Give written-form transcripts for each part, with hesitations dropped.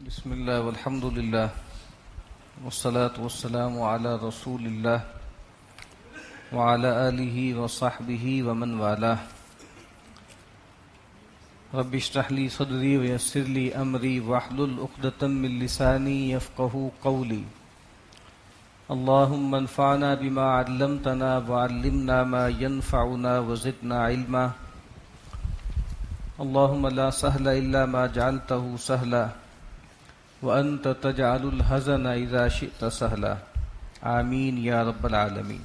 بسم اللہ والحمد للہ والصلاة والسلام علی رسول اللہ وعلی آلہ وصحبہ ومن والاه. رب اشرح لی صدری ویسر لی امری واحلل عقدۃ من لسانی یفقہوا قولی. اللہم انفعنا بما علمتنا وعلمنا ما ينفعنا وزدنا علما. اللہم لا سہل الا ما جعلته سہلا وَأَنْتَ تَجْعَلُ الْحَزَنَ إِذَا شِئْتَ سَهْلًا. آمین یا رب العالمین.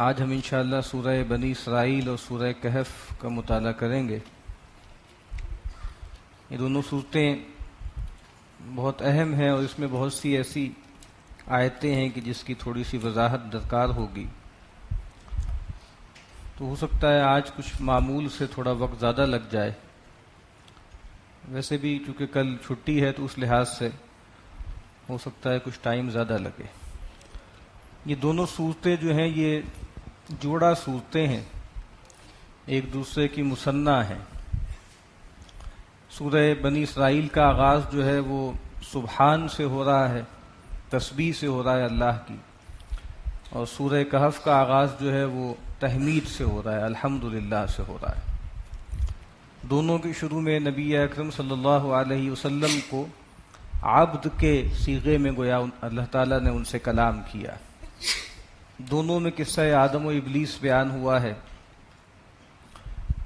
آج ہم انشاءاللہ سورہ بنی اسرائیل اور سورہ کہف کا مطالعہ کریں گے. یہ دونوں صورتیں بہت اہم ہیں اور اس میں بہت سی ایسی آیتیں ہیں کہ جس کی تھوڑی سی وضاحت درکار ہوگی. تو ہو سکتا ہے آج کچھ معمول سے تھوڑا وقت زیادہ لگ جائے. ویسے بھی چونکہ کل چھٹی ہے تو اس لحاظ سے ہو سکتا ہے کچھ ٹائم زیادہ لگے. یہ دونوں صورتیں جو ہیں یہ جوڑا صورتیں ہیں، ایک دوسرے کی مثنیٰ ہیں. سورہ بنی اسرائیل کا آغاز جو ہے وہ سبحان سے ہو رہا ہے، تسبیح سے ہو رہا ہے اللہ کی، اور سورہ کہف کا آغاز جو ہے وہ تحمید سے ہو رہا ہے، الحمدللہ سے ہو رہا ہے. دونوں کے شروع میں نبی اکرم صلی اللہ علیہ وسلم کو عبد کے صیغے میں گویا اللہ تعالیٰ نے ان سے کلام کیا. دونوں میں قصہ آدم و ابلیس بیان ہوا ہے.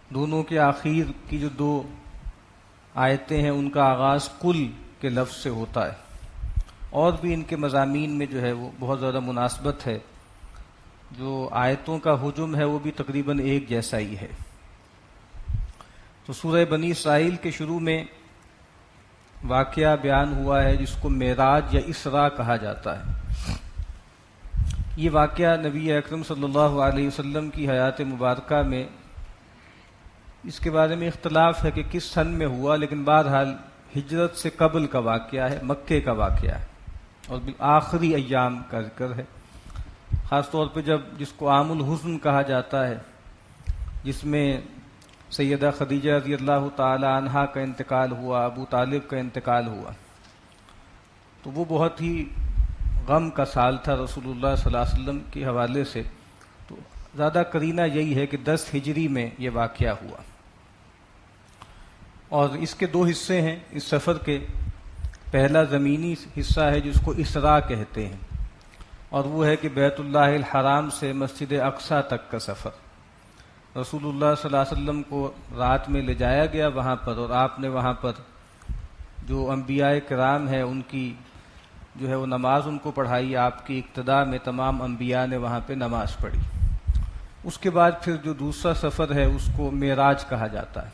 دونوں کے آخر کی جو دو آیتیں ہیں ان کا آغاز کل کے لفظ سے ہوتا ہے، اور بھی ان کے مضامین میں جو ہے وہ بہت زیادہ مناسبت ہے. جو آیتوں کا ہجوم ہے وہ بھی تقریباً ایک جیسا ہی ہے. تو سورہ بنی اسرائیل کے شروع میں واقعہ بیان ہوا ہے جس کو معراج یا اسراء کہا جاتا ہے. یہ واقعہ نبی اکرم صلی اللہ علیہ وسلم کی حیات مبارکہ میں اس کے بارے میں اختلاف ہے کہ کس سن میں ہوا، لیکن بہرحال ہجرت سے قبل کا واقعہ ہے، مکے کا واقعہ ہے، اور آخری ایام کا ذکر ہے. خاص طور پہ جس کو عام الحزن کہا جاتا ہے، جس میں سیدہ خدیجہ رضی اللہ تعالی عنہا کا انتقال ہوا، ابو طالب کا انتقال ہوا. تو وہ بہت ہی غم کا سال تھا رسول اللہ صلی اللہ علیہ وسلم کے حوالے سے. تو زیادہ قرینہ یہی ہے کہ 10 ہجری میں یہ واقعہ ہوا. اور اس کے دو حصے ہیں اس سفر کے. پہلا زمینی حصہ ہے جس کو اسراء کہتے ہیں، اور وہ ہے کہ بیت اللہ الحرام سے مسجد اقصیٰ تک کا سفر. رسول اللہ صلی اللہ علیہ وسلم کو رات میں لے جایا گیا وہاں پر، اور آپ نے وہاں پر جو انبیاء کرام ہیں ان کی جو ہے وہ نماز ان کو پڑھائی. آپ کی اقتداء میں تمام انبیاء نے وہاں پہ نماز پڑھی. اس کے بعد پھر جو دوسرا سفر ہے اس کو معراج کہا جاتا ہے.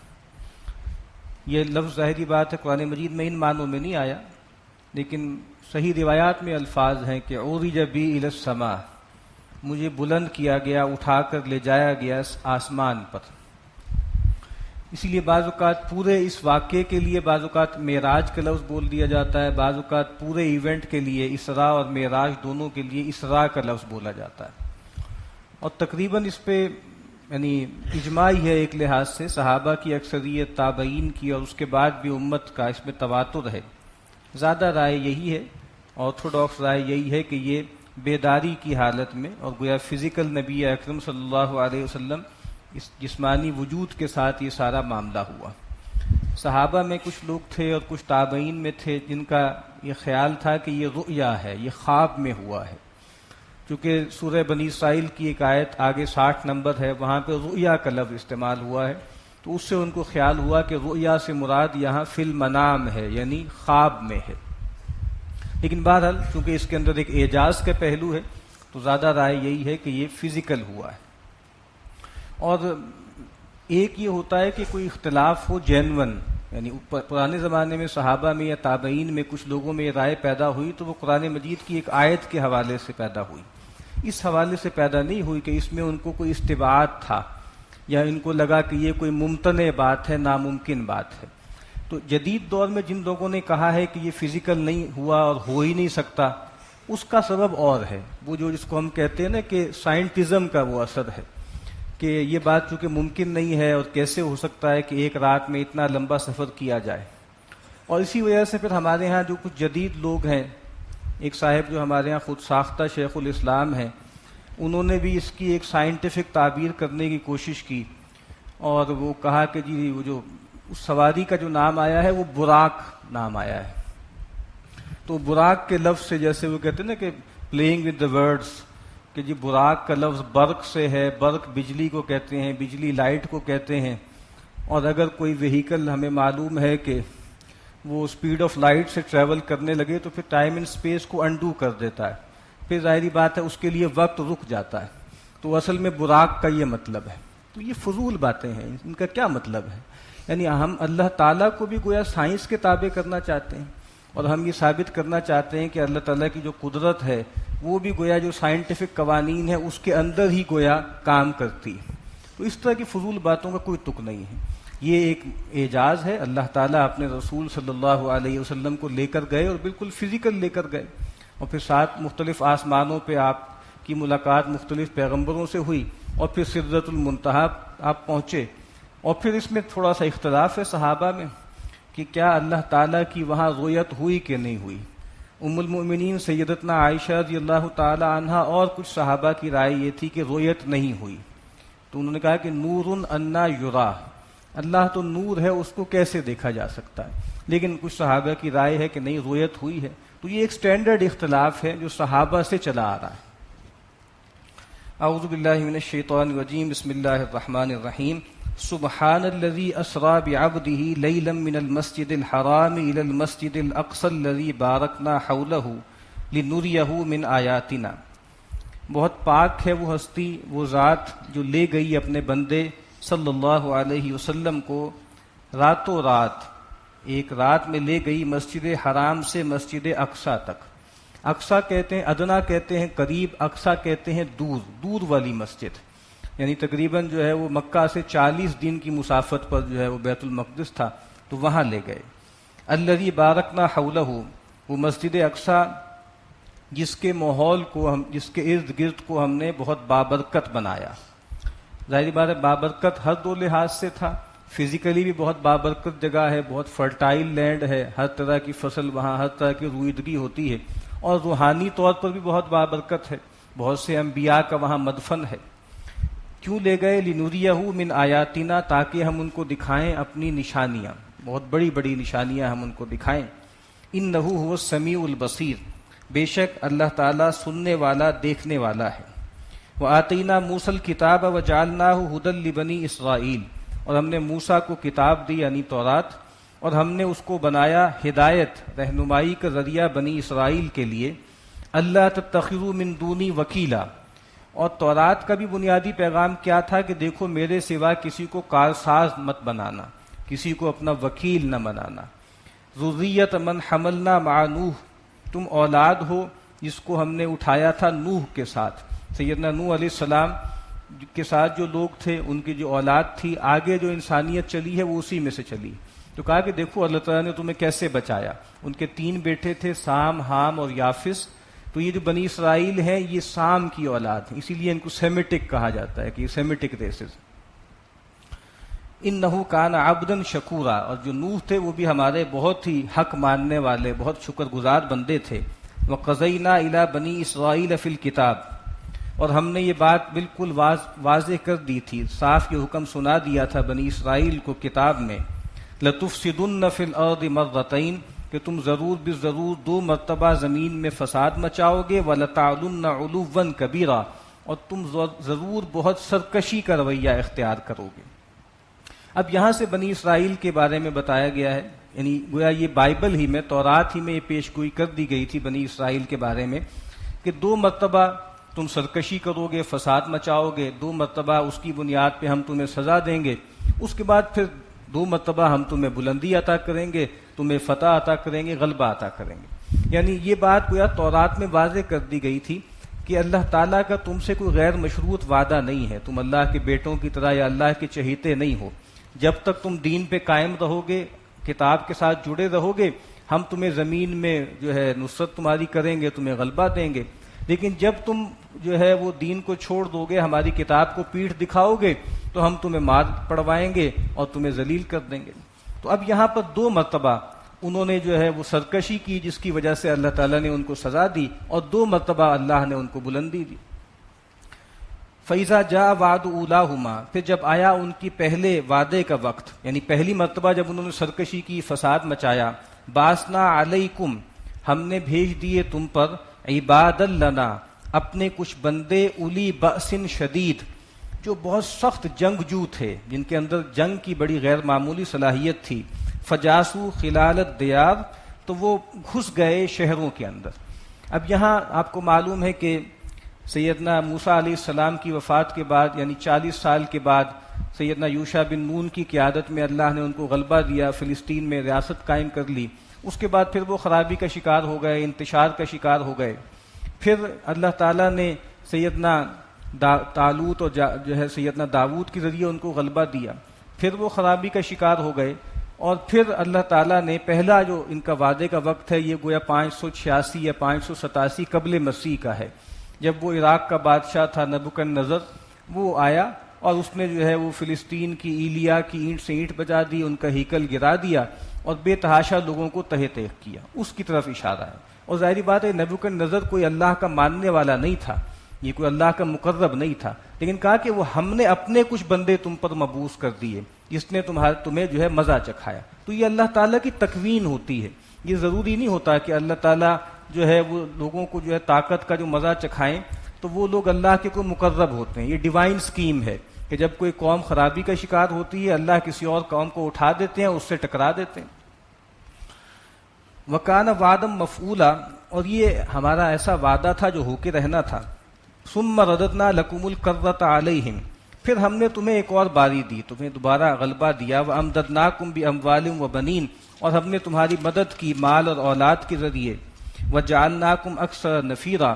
یہ لفظ ظاہری بات ہے قرآن مجید میں ان معنوں میں نہیں آیا، لیکن صحیح روایات میں الفاظ ہیں کہ عُرِجَ بِی إِلَى السَّمَاءِ، مجھے بلند کیا گیا، اٹھا کر لے جایا گیا آسمان پر. اسی لیے بعض اوقات پورے اس واقعے کے لیے بعض اوقات معراج کا لفظ بول دیا جاتا ہے، بعض اوقات پورے ایونٹ کے لیے اسراء اور معراج دونوں کے لیے اسراء کا لفظ بولا جاتا ہے. اور تقریباً اس پہ یعنی اجماع ہے ایک لحاظ سے، صحابہ کی اکثریت، تابعین کی، اور اس کے بعد بھی امت کا اس میں تواتر ہے. زیادہ رائے یہی ہے، آرتھوڈاکس رائے یہی ہے کہ یہ بیداری کی حالت میں، اور گویا فزیکل نبی اکرم صلی اللہ علیہ وسلم اس جسمانی وجود کے ساتھ یہ سارا معاملہ ہوا. صحابہ میں کچھ لوگ تھے اور کچھ تابعین میں تھے جن کا یہ خیال تھا کہ یہ رؤیا ہے، یہ خواب میں ہوا ہے. چونکہ سورہ بنی اسرائیل کی ایک آیت آگے 60 نمبر ہے، وہاں پہ رؤیا کا لفظ استعمال ہوا ہے، تو اس سے ان کو خیال ہوا کہ رؤیا سے مراد یہاں فی المنام ہے، یعنی خواب میں ہے. لیکن بہرحال چونکہ اس کے اندر ایک اعجاز کا پہلو ہے تو زیادہ رائے یہی ہے کہ یہ فزیکل ہوا ہے. اور ایک یہ ہوتا ہے کہ کوئی اختلاف ہو جینون، یعنی پرانے زمانے میں صحابہ میں یا تابعین میں کچھ لوگوں میں یہ رائے پیدا ہوئی تو وہ قرآن مجید کی ایک آیت کے حوالے سے پیدا ہوئی. اس حوالے سے پیدا نہیں ہوئی کہ اس میں ان کو کوئی استبعاد تھا یا ان کو لگا کہ یہ کوئی ممتنع بات ہے، ناممکن بات ہے. تو جدید دور میں جن لوگوں نے کہا ہے کہ یہ فزیکل نہیں ہوا اور ہو ہی نہیں سکتا، اس کا سبب اور ہے. وہ جس کو ہم کہتے ہیں نا کہ سائنٹزم کا وہ اثر ہے کہ یہ بات چونکہ ممکن نہیں ہے اور کیسے ہو سکتا ہے کہ ایک رات میں اتنا لمبا سفر کیا جائے. اور اسی وجہ سے پھر ہمارے ہاں جو کچھ جدید لوگ ہیں، ایک صاحب جو ہمارے ہاں خود ساختہ شیخ الاسلام ہیں، انہوں نے بھی اس کی ایک سائنٹیفک تعبیر کرنے کی کوشش کی، اور وہ کہا کہ جی وہ جو اس سواری کا جو نام آیا ہے وہ براق نام آیا ہے. تو براق کے لفظ سے، جیسے وہ کہتے ہیں نا کہ پلینگ ود دا ورڈز، کہ جی براق کا لفظ برق سے ہے، برق بجلی کو کہتے ہیں، بجلی لائٹ کو کہتے ہیں. اور اگر کوئی وہیکل ہمیں معلوم ہے کہ وہ سپیڈ آف لائٹ سے ٹریول کرنے لگے تو پھر ٹائم اینڈ اسپیس کو انڈو کر دیتا ہے، پھر ظاہری بات ہے اس کے لیے وقت رک جاتا ہے. تو اصل میں براق کا یہ مطلب ہے. تو یہ فضول باتیں ہیں، ان کا کیا مطلب ہے؟ یعنی ہم اللہ تعالیٰ کو بھی گویا سائنس کے تابع کرنا چاہتے ہیں، اور ہم یہ ثابت کرنا چاہتے ہیں کہ اللہ تعالیٰ کی جو قدرت ہے وہ بھی گویا جو سائنٹیفک قوانین ہے اس کے اندر ہی گویا کام کرتی ہے. تو اس طرح کی فضول باتوں کا کوئی تک نہیں ہے. یہ ایک اعجاز ہے، اللہ تعالیٰ اپنے رسول صلی اللہ علیہ وسلم کو لے کر گئے اور بالکل فزیکل لے کر گئے، اور پھر 7 مختلف آسمانوں پہ آپ کی ملاقات مختلف پیغمبروں سے ہوئی، اور پھر سدرۃ المنتہا آپ پہنچے. اور پھر اس میں تھوڑا سا اختلاف ہے صحابہ میں کہ کیا اللہ تعالیٰ کی وہاں رؤیت ہوئی کہ نہیں ہوئی. ام المؤمنین سیدتنا عائشہ رضی اللہ تعالی عنہا اور کچھ صحابہ کی رائے یہ تھی کہ رؤیت نہیں ہوئی. تو انہوں نے کہا کہ نور انا یرا، اللہ تو نور ہے، اس کو کیسے دیکھا جا سکتا ہے. لیکن کچھ صحابہ کی رائے ہے کہ نہیں رؤیت ہوئی ہے. تو یہ ایک سٹینڈرڈ اختلاف ہے جو صحابہ سے چلا آ رہا ہے. اعوذ باللہ من الشیطان الرجیم، بسم اللہ الرحمن الرحیم. سبحان الذي اسرى بعبده ليلا من المسجد الحرام الى المسجد الاقصى الذي باركنا حوله لنريه من آیاتنا. بہت پاک ہے وہ ہستی، وہ ذات جو لے گئی اپنے بندے صلی اللہ علیہ وسلم کو راتوں رات، ایک رات میں لے گئی مسجد حرام سے مسجد اقصی تک. اقصی کہتے ہیں ادنا کہتے ہیں قریب، اقصی کہتے ہیں دور، دور والی مسجد. یعنی تقریباً جو ہے وہ مکہ سے 40 دن کی مسافت پر جو ہے وہ بیت المقدس تھا، تو وہاں لے گئے. الذی بارکنا حولہ، وہ مسجد اقصی جس کے ماحول کو ہم، جس کے ارد گرد کو ہم نے بہت بابرکت بنایا. ظاہری بات ہے بابرکت ہر دو لحاظ سے تھا. فزیکلی بھی بہت بابرکت جگہ ہے، بہت فرٹائل لینڈ ہے، ہر طرح کی فصل وہاں، ہر طرح کی رویدگی ہوتی ہے. اور روحانی طور پر بھی بہت بابرکت ہے، بہت سے انبیاء کا وہاں مدفن ہے. کیوں لے گئے؟ لنوریہ من آیاتنا، تاکہ ہم ان کو دکھائیں اپنی نشانیاں، بہت بڑی بڑی نشانیاں ہم ان کو دکھائیں. انہ هو السمیع البصیر، بے شک اللہ تعالیٰ سننے والا دیکھنے والا ہے. وآتینا موسیٰ الکتاب وجعلناہ ھدی لبنی اسرائیل، اور ہم نے موسیٰ کو کتاب دی یعنی تورات، اور ہم نے اس کو بنایا ہدایت، رہنمائی کا ذریعہ بنی اسرائیل کے لیے. اللہ تتخذوا من دونی وکیلا، اور تورات کا بھی بنیادی پیغام کیا تھا کہ دیکھو میرے سوا کسی کو کارساز مت بنانا، کسی کو اپنا وکیل نہ بنانا. ذریۃ من حملنا مع نوح، تم اولاد ہو جس کو ہم نے اٹھایا تھا نوح کے ساتھ. سیدنا نوح علیہ السلام کے ساتھ جو لوگ تھے ان کی جو اولاد تھی، آگے جو انسانیت چلی ہے وہ اسی میں سے چلی. تو کہا کہ دیکھو اللہ تعالیٰ نے تمہیں کیسے بچایا. ان کے 3 بیٹے تھے، سام، حام اور یافس. تو یہ جو بنی اسرائیل ہیں یہ سام کی اولاد ہیں، اسی لیے ان کو سیمیٹک کہا جاتا ہے کہ یہ سیمیٹک ریسز. انہ کان عبدا شکورا، اور جو نوح تھے وہ بھی ہمارے بہت ہی حق ماننے والے، بہت شکر گزار بندے تھے. وقضینا الی بنی اسرائیل فی الکتاب، اور ہم نے یہ بات بالکل واضح کر دی تھی، صاف یہ حکم سنا دیا تھا بنی اسرائیل کو کتاب میں. لتفسدن فی الارض مرتین، کہ تم ضرور بالضرور 2 مرتبہ زمین میں فساد مچاؤ گے. وَلَتَعْلُنَّ عُلُوًّا كَبِيرًا، اور تم ضرور بہت سرکشی کا رویہ اختیار کرو گے. اب یہاں سے بنی اسرائیل کے بارے میں بتایا گیا ہے، یعنی گویا یہ بائبل ہی میں، تورات ہی میں یہ پیش گوئی کر دی گئی تھی بنی اسرائیل کے بارے میں کہ 2 مرتبہ تم سرکشی کرو گے، فساد مچاؤ گے، 2 مرتبہ اس کی بنیاد پہ ہم تمہیں سزا دیں گے. اس کے بعد پھر 2 مرتبہ ہم تمہیں بلندی عطا کریں گے، تمہیں فتح عطا کریں گے، غلبہ عطا کریں گے. یعنی یہ بات گویا تورات میں واضح کر دی گئی تھی کہ اللہ تعالیٰ کا تم سے کوئی غیر مشروط وعدہ نہیں ہے، تم اللہ کے بیٹوں کی طرح یا اللہ کے چہیتے نہیں ہو. جب تک تم دین پہ قائم رہو گے، کتاب کے ساتھ جڑے رہو گے، ہم تمہیں زمین میں جو ہے نصرت تمہاری کریں گے، تمہیں غلبہ دیں گے. لیکن جب تم جو ہے وہ دین کو چھوڑ دو گے، ہماری کتاب کو پیٹھ دکھاؤ گے، تو ہم تمہیں مار پڑوائیں گے اور تمہیں ذلیل کر دیں گے۔ تو اب یہاں پر 2 مرتبہ انہوں نے جو ہے وہ سرکشی کی، جس کی وجہ سے اللہ تعالیٰ نے ان کو سزا دی، اور 2 مرتبہ اللہ نے ان کو بلندی دی۔ فَإِذَا جَاءَ وَعْدُ أُولَاهُمَا، پھر جب آیا ان کی پہلے وعدے کا وقت، یعنی پہلی مرتبہ جب انہوں نے سرکشی کی، فساد مچایا، بَعَثْنَا عَلَيْكُمْ، ہم نے بھیج دیے تم پر، عباد لنا، اپنے کچھ بندے، اولی بأس شدید، جو بہت سخت جنگجو تھے، جن کے اندر جنگ کی بڑی غیر معمولی صلاحیت تھی، فجاسو خلال الدیار، تو وہ گھس گئے شہروں کے اندر۔ اب یہاں آپ کو معلوم ہے کہ سیدنا موسیٰ علیہ السلام کی وفات کے بعد، یعنی 40 سال کے بعد، سیدنا یوشع بن نون کی قیادت میں اللہ نے ان کو غلبہ دیا، فلسطین میں ریاست قائم کر لی۔ اس کے بعد پھر وہ خرابی کا شکار ہو گئے، انتشار کا شکار ہو گئے۔ پھر اللہ تعالیٰ نے سیدنا طالوت اور جو ہے سیدنا داود کے ذریعے ان کو غلبہ دیا، پھر وہ خرابی کا شکار ہو گئے، اور پھر اللہ تعالیٰ نے پہلا جو ان کا وعدے کا وقت ہے، یہ گویا 586 یا 587 قبل مسیح کا ہے، جب وہ عراق کا بادشاہ تھا نبوکدنضر، وہ آیا اور اس نے جو ہے وہ فلسطین کی ایلیا کی اینٹ سے اینٹ بجا دی، ان کا ہیکل گرا دیا اور بے تحاشا لوگوں کو تہہ تیغ کیا۔ اس کی طرف اشارہ ہے، اور ظاہری بات ہے نبوکدنضر کوئی اللہ کا ماننے والا نہیں تھا، یہ کوئی اللہ کا مقرب نہیں تھا، لیکن کہا کہ وہ ہم نے اپنے کچھ بندے تم پر مبعوث کر دیے، جس نے تمہیں جو ہے مزہ چکھایا۔ تو یہ اللہ تعالیٰ کی تکوین ہوتی ہے، یہ ضروری نہیں ہوتا کہ اللہ تعالیٰ جو ہے وہ لوگوں کو جو ہے طاقت کا جو مزہ چکھائیں تو وہ لوگ اللہ کے کوئی مقرب ہوتے ہیں۔ یہ ڈیوائن سکیم ہے کہ جب کوئی قوم خرابی کا شکار ہوتی ہے، اللہ کسی اور قوم کو اٹھا دیتے ہیں، اس سے ٹکرا دیتے ہیں۔ وَكَانَ وَعْدًا مَفْعُولًا، اور یہ ہمارا ایسا وعدہ تھا جو ہو کے رہنا تھا۔ ثُمَّ رَدَدْنَا لَكُمُ الْكَرَّةَ عَلَيْهِمْ، پھر ہم نے تمہیں ایک اور باری دی، تمہیں دوبارہ غلبہ دیا۔ وَأَمْدَدْنَاكُمْ بِأَمْوَالٍ وَبَنِينَ، اور ہم نے تمہاری مدد کی مال اور اولاد کے ذریعے۔ وَجَعَلْنَاكُمْ أَكْثَرَ نَفِيرًا،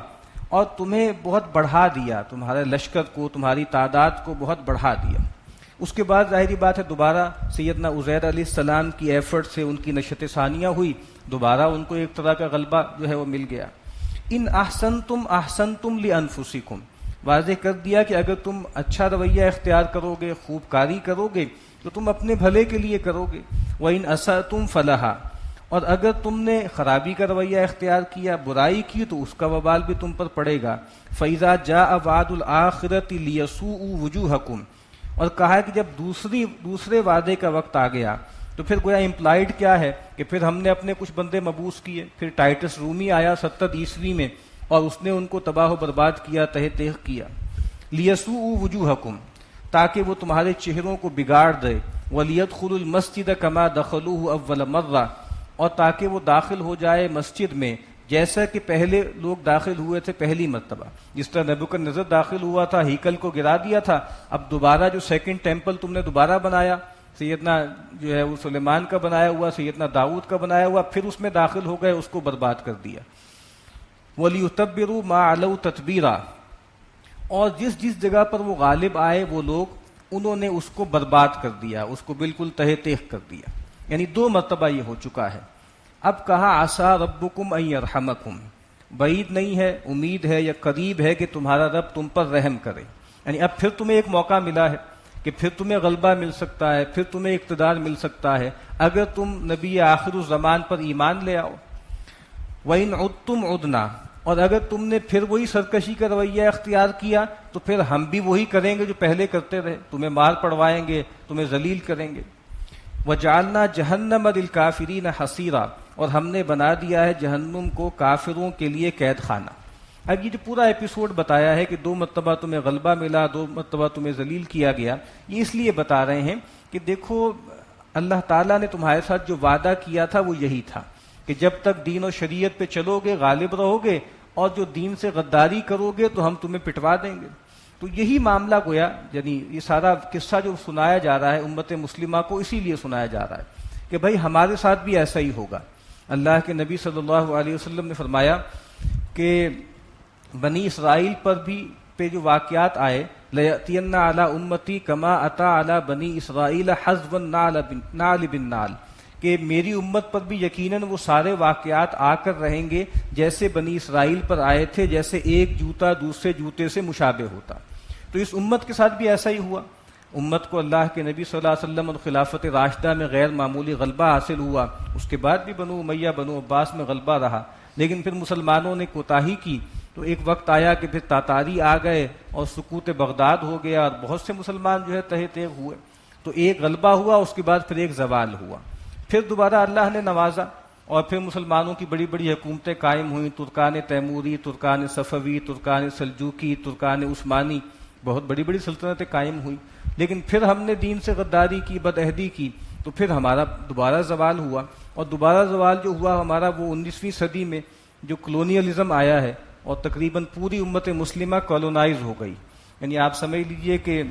اور تمہیں بہت بڑھا دیا، تمہارے لشکر کو، تمہاری تعداد کو بہت بڑھا دیا۔ اس کے بعد ظاہری بات ہے دوبارہ سیدنا عزیر علیہ السلام کی ایفرٹ سے ان کی نشت ثانیہ ہوئی، دوبارہ ان کو ایک طرح کا غلبہ جو ہے وہ مل گیا۔ ان احسنتم احسنتم لانفسکم، واضح کر دیا کہ اگر تم اچھا رویہ اختیار کرو گے، خوب کاری کرو گے، تو تم اپنے بھلے کے لیے کرو گے۔ وَإِنْ أَسَأْتُمْ فَلَهَا، اور اگر تم نے خرابی کا رویہ اختیار کیا، برائی کی، تو اس کا وبال بھی تم پر پڑے گا۔ فَإِذَا جَاءَ وَعْدُ الْآخِرَةِ لِيَسُوءُوا وُجُوهَكُمْ، اور کہا کہ جب دوسرے وعدے کا وقت آ گیا تو پھر گویا امپلائڈ کیا ہے کہ پھر ہم نے اپنے کچھ بندے مبعوث کیے۔ پھر ٹائٹس رومی آیا 70 عیسوی میں، اور اس نے ان کو تباہ و برباد کیا، تہہ تیغ کیا۔ لِيَسُوءُوا وُجُوهَكُمْ، تاکہ وہ تمہارے چہروں کو بگاڑ دے۔ وَلِيَدْخُلُوا الْمَسْجِدَ كَمَا دَخَلُوهُ أَوَّلَ مَرَّةٍ، اور تاکہ وہ داخل ہو جائے مسجد میں جیسا کہ پہلے لوگ داخل ہوئے تھے پہلی مرتبہ، جس طرح نبوکدنضر داخل ہوا تھا، ہیکل کو گرا دیا تھا، اب دوبارہ جو سیکنڈ ٹیمپل تم نے دوبارہ بنایا، سیدنا جو ہے وہ سلیمان کا بنایا ہوا، سیدنا داؤد کا بنایا ہوا، پھر اس میں داخل ہو گئے، اس کو برباد کر دیا۔ وَلِيُتَبِّرُوا مَا عَلَوْا تَتْبِيرًا، اور جس جگہ پر وہ غالب آئے وہ لوگ، انہوں نے اس کو برباد کر دیا، اس کو بالکل تہہ تیغ کر دیا، یعنی 2 مرتبہ یہ ہو چکا ہے۔ اب کہا عسیٰ ربکم ان یرحمکم، بعید نہیں ہے، امید ہے یا قریب ہے کہ تمہارا رب تم پر رحم کرے، یعنی اب پھر تمہیں ایک موقع ملا ہے کہ پھر تمہیں غلبہ مل سکتا ہے، پھر تمہیں اقتدار مل سکتا ہے اگر تم نبی آخر الزمان پر ایمان لے آؤ۔ وَإِنْ عُدْتُمْ عُدْنَا، اور اگر تم نے پھر وہی سرکشی کا رویہ اختیار کیا تو پھر ہم بھی وہی کریں گے جو پہلے کرتے رہے، تمہیں مار پڑوائیں گے، تمہیں ذلیل کریں گے۔ وَجَعَلْنَا جَهَنَّمَ لِلْكَافِرِينَ حَصِيرًا، اور ہم نے بنا دیا ہے جہنم کو کافروں کے لیے قید خانہ۔ اب یہ جو پورا ایپیسوڈ بتایا ہے کہ 2 مرتبہ تمہیں غلبہ ملا، 2 مرتبہ تمہیں ذلیل کیا گیا، یہ اس لیے بتا رہے ہیں کہ دیکھو اللہ تعالیٰ نے تمہارے ساتھ جو وعدہ کیا تھا وہ یہی تھا کہ جب تک دین و شریعت پہ چلو گے، غالب رہو گے، اور جو دین سے غداری کرو گے تو ہم تمہیں پٹوا دیں گے۔ تو یہی معاملہ گویا، یعنی یہ سارا قصہ جو سنایا جا رہا ہے امت مسلمہ کو اسی لیے سنایا جا رہا ہے کہ بھائی ہمارے ساتھ بھی ایسا ہی ہوگا۔ اللہ کے نبی صلی اللہ علیہ وسلم نے فرمایا کہ بنی اسرائیل پر بھی پہ جو واقعات آئے، لَيَأْتِيَنَّ عَلَىٰ أُمَّتِي كَمَا أَتَىٰ عَلَىٰ بَنِي إِسْرَائِيلَ حَزْوَ النَّعْلِ بِالنَّعْلِ، کہ میری امت پر بھی یقیناً وہ سارے واقعات آ کر رہیں گے جیسے بنی اسرائیل پر آئے تھے، جیسے ایک جوتا دوسرے جوتے سے مشابہ ہوتا۔ تو اس امت کے ساتھ بھی ایسا ہی ہوا۔ امت کو اللہ کے نبی صلی اللہ علیہ وسلم اور خلافت راشدہ میں غیر معمولی غلبہ حاصل ہوا، اس کے بعد بھی بنو امیہ بنو عباس میں غلبہ رہا، لیکن پھر مسلمانوں نے کوتاہی کی تو ایک وقت آیا کہ پھر تاتاری آ گئے اور سقوط بغداد ہو گیا اور بہت سے مسلمان جو ہے تہہ تیغ ہوئے۔ تو ایک غلبہ ہوا، اس کے بعد پھر ایک زوال ہوا، پھر دوبارہ اللہ نے نوازا اور پھر مسلمانوں کی بڑی بڑی حکومتیں قائم ہوئیں، ترکان تیموری، ترکان صفوی، ترکان سلجوکی، ترکان عثمانی، بہت بڑی بڑی سلطنتیں قائم ہوئیں۔ لیکن پھر ہم نے دین سے غداری کی، بدعہدی کی، تو پھر ہمارا دوبارہ زوال ہوا، اور دوبارہ زوال جو ہوا ہمارا وہ 19ویں صدی میں جو کلونیلزم آیا ہے اور تقریباً پوری امت مسلمہ کالونائز ہو گئی۔ یعنی آپ سمجھ لیجئے کہ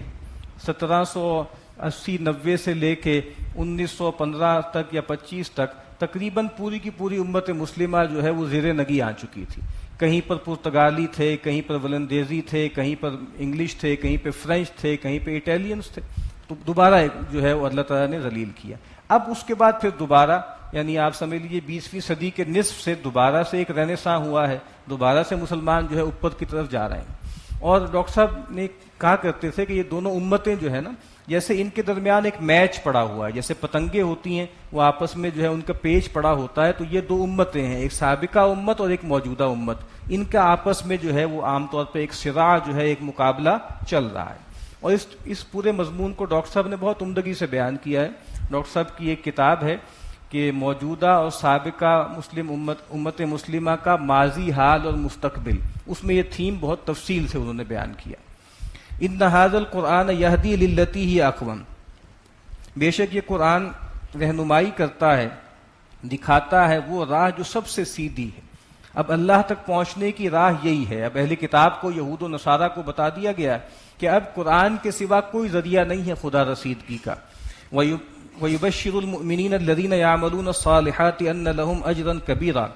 1780-90 سے لے کے 1915 تک یا 25 تک تقریباً پوری کی پوری امت مسلمہ جو ہے وہ زیر نگی آ چکی تھی۔ کہیں پر پرتگالی تھے، کہیں پر ولندیزی تھے، کہیں پر انگلش تھے، کہیں پہ فرینچ تھے، کہیں پہ اٹیلینز تھے۔ تو دوبارہ جو ہے وہ اللہ تعالیٰ نے ذلیل کیا۔ اب اس کے بعد پھر دوبارہ، یعنی آپ سمجھ لیجیے 20ویں صدی کے نصف سے دوبارہ سے ایک رینیساں ہوا ہے، دوبارہ سے مسلمان جو ہے اوپر کی طرف جا رہے ہیں۔ اور ڈاکٹر صاحب نے کہا کرتے تھے کہ یہ دونوں امتیں جو ہے نا، جیسے ان کے درمیان ایک میچ پڑا ہوا ہے، جیسے پتنگیں ہوتی ہیں وہ آپس میں جو ہے ان کا پیچ پڑا ہوتا ہے، تو یہ دو امتیں ہیں، ایک سابقہ امت اور ایک موجودہ امت، ان کا آپس میں جو ہے وہ عام طور پہ ایک صراع جو ہے، ایک مقابلہ چل رہا ہے۔ اور اس پورے مضمون کو ڈاکٹر صاحب نے بہت عمدگی سے بیان کیا ہے۔ ڈاکٹر صاحب کی ایک کتاب ہے کہ موجودہ اور سابقہ مسلم امت مسلمہ کا ماضی، حال اور مستقبل، اس میں یہ تھیم بہت تفصیل سے انہوں نے بیان کیا۔ ان ھذا القرآن یہدی للتی ہی اقوم، بے شک یہ قرآن رہنمائی کرتا ہے، دکھاتا ہے وہ راہ جو سب سے سیدھی ہے۔ اب اللہ تک پہنچنے کی راہ یہی ہے۔ اب اہل کتاب کو، یہود و نصارہ کو بتا دیا گیا کہ اب قرآن کے سوا کوئی ذریعہ نہیں ہے خدا رسیدگی کا۔ وَيُبَشِّرُ الْمُؤْمِنِينَ الَّذِينَ يَعْمَلُونَ الصَّالِحَاتِ أَنَّ لَهُمْ أَجْرًا كَبِيرًا،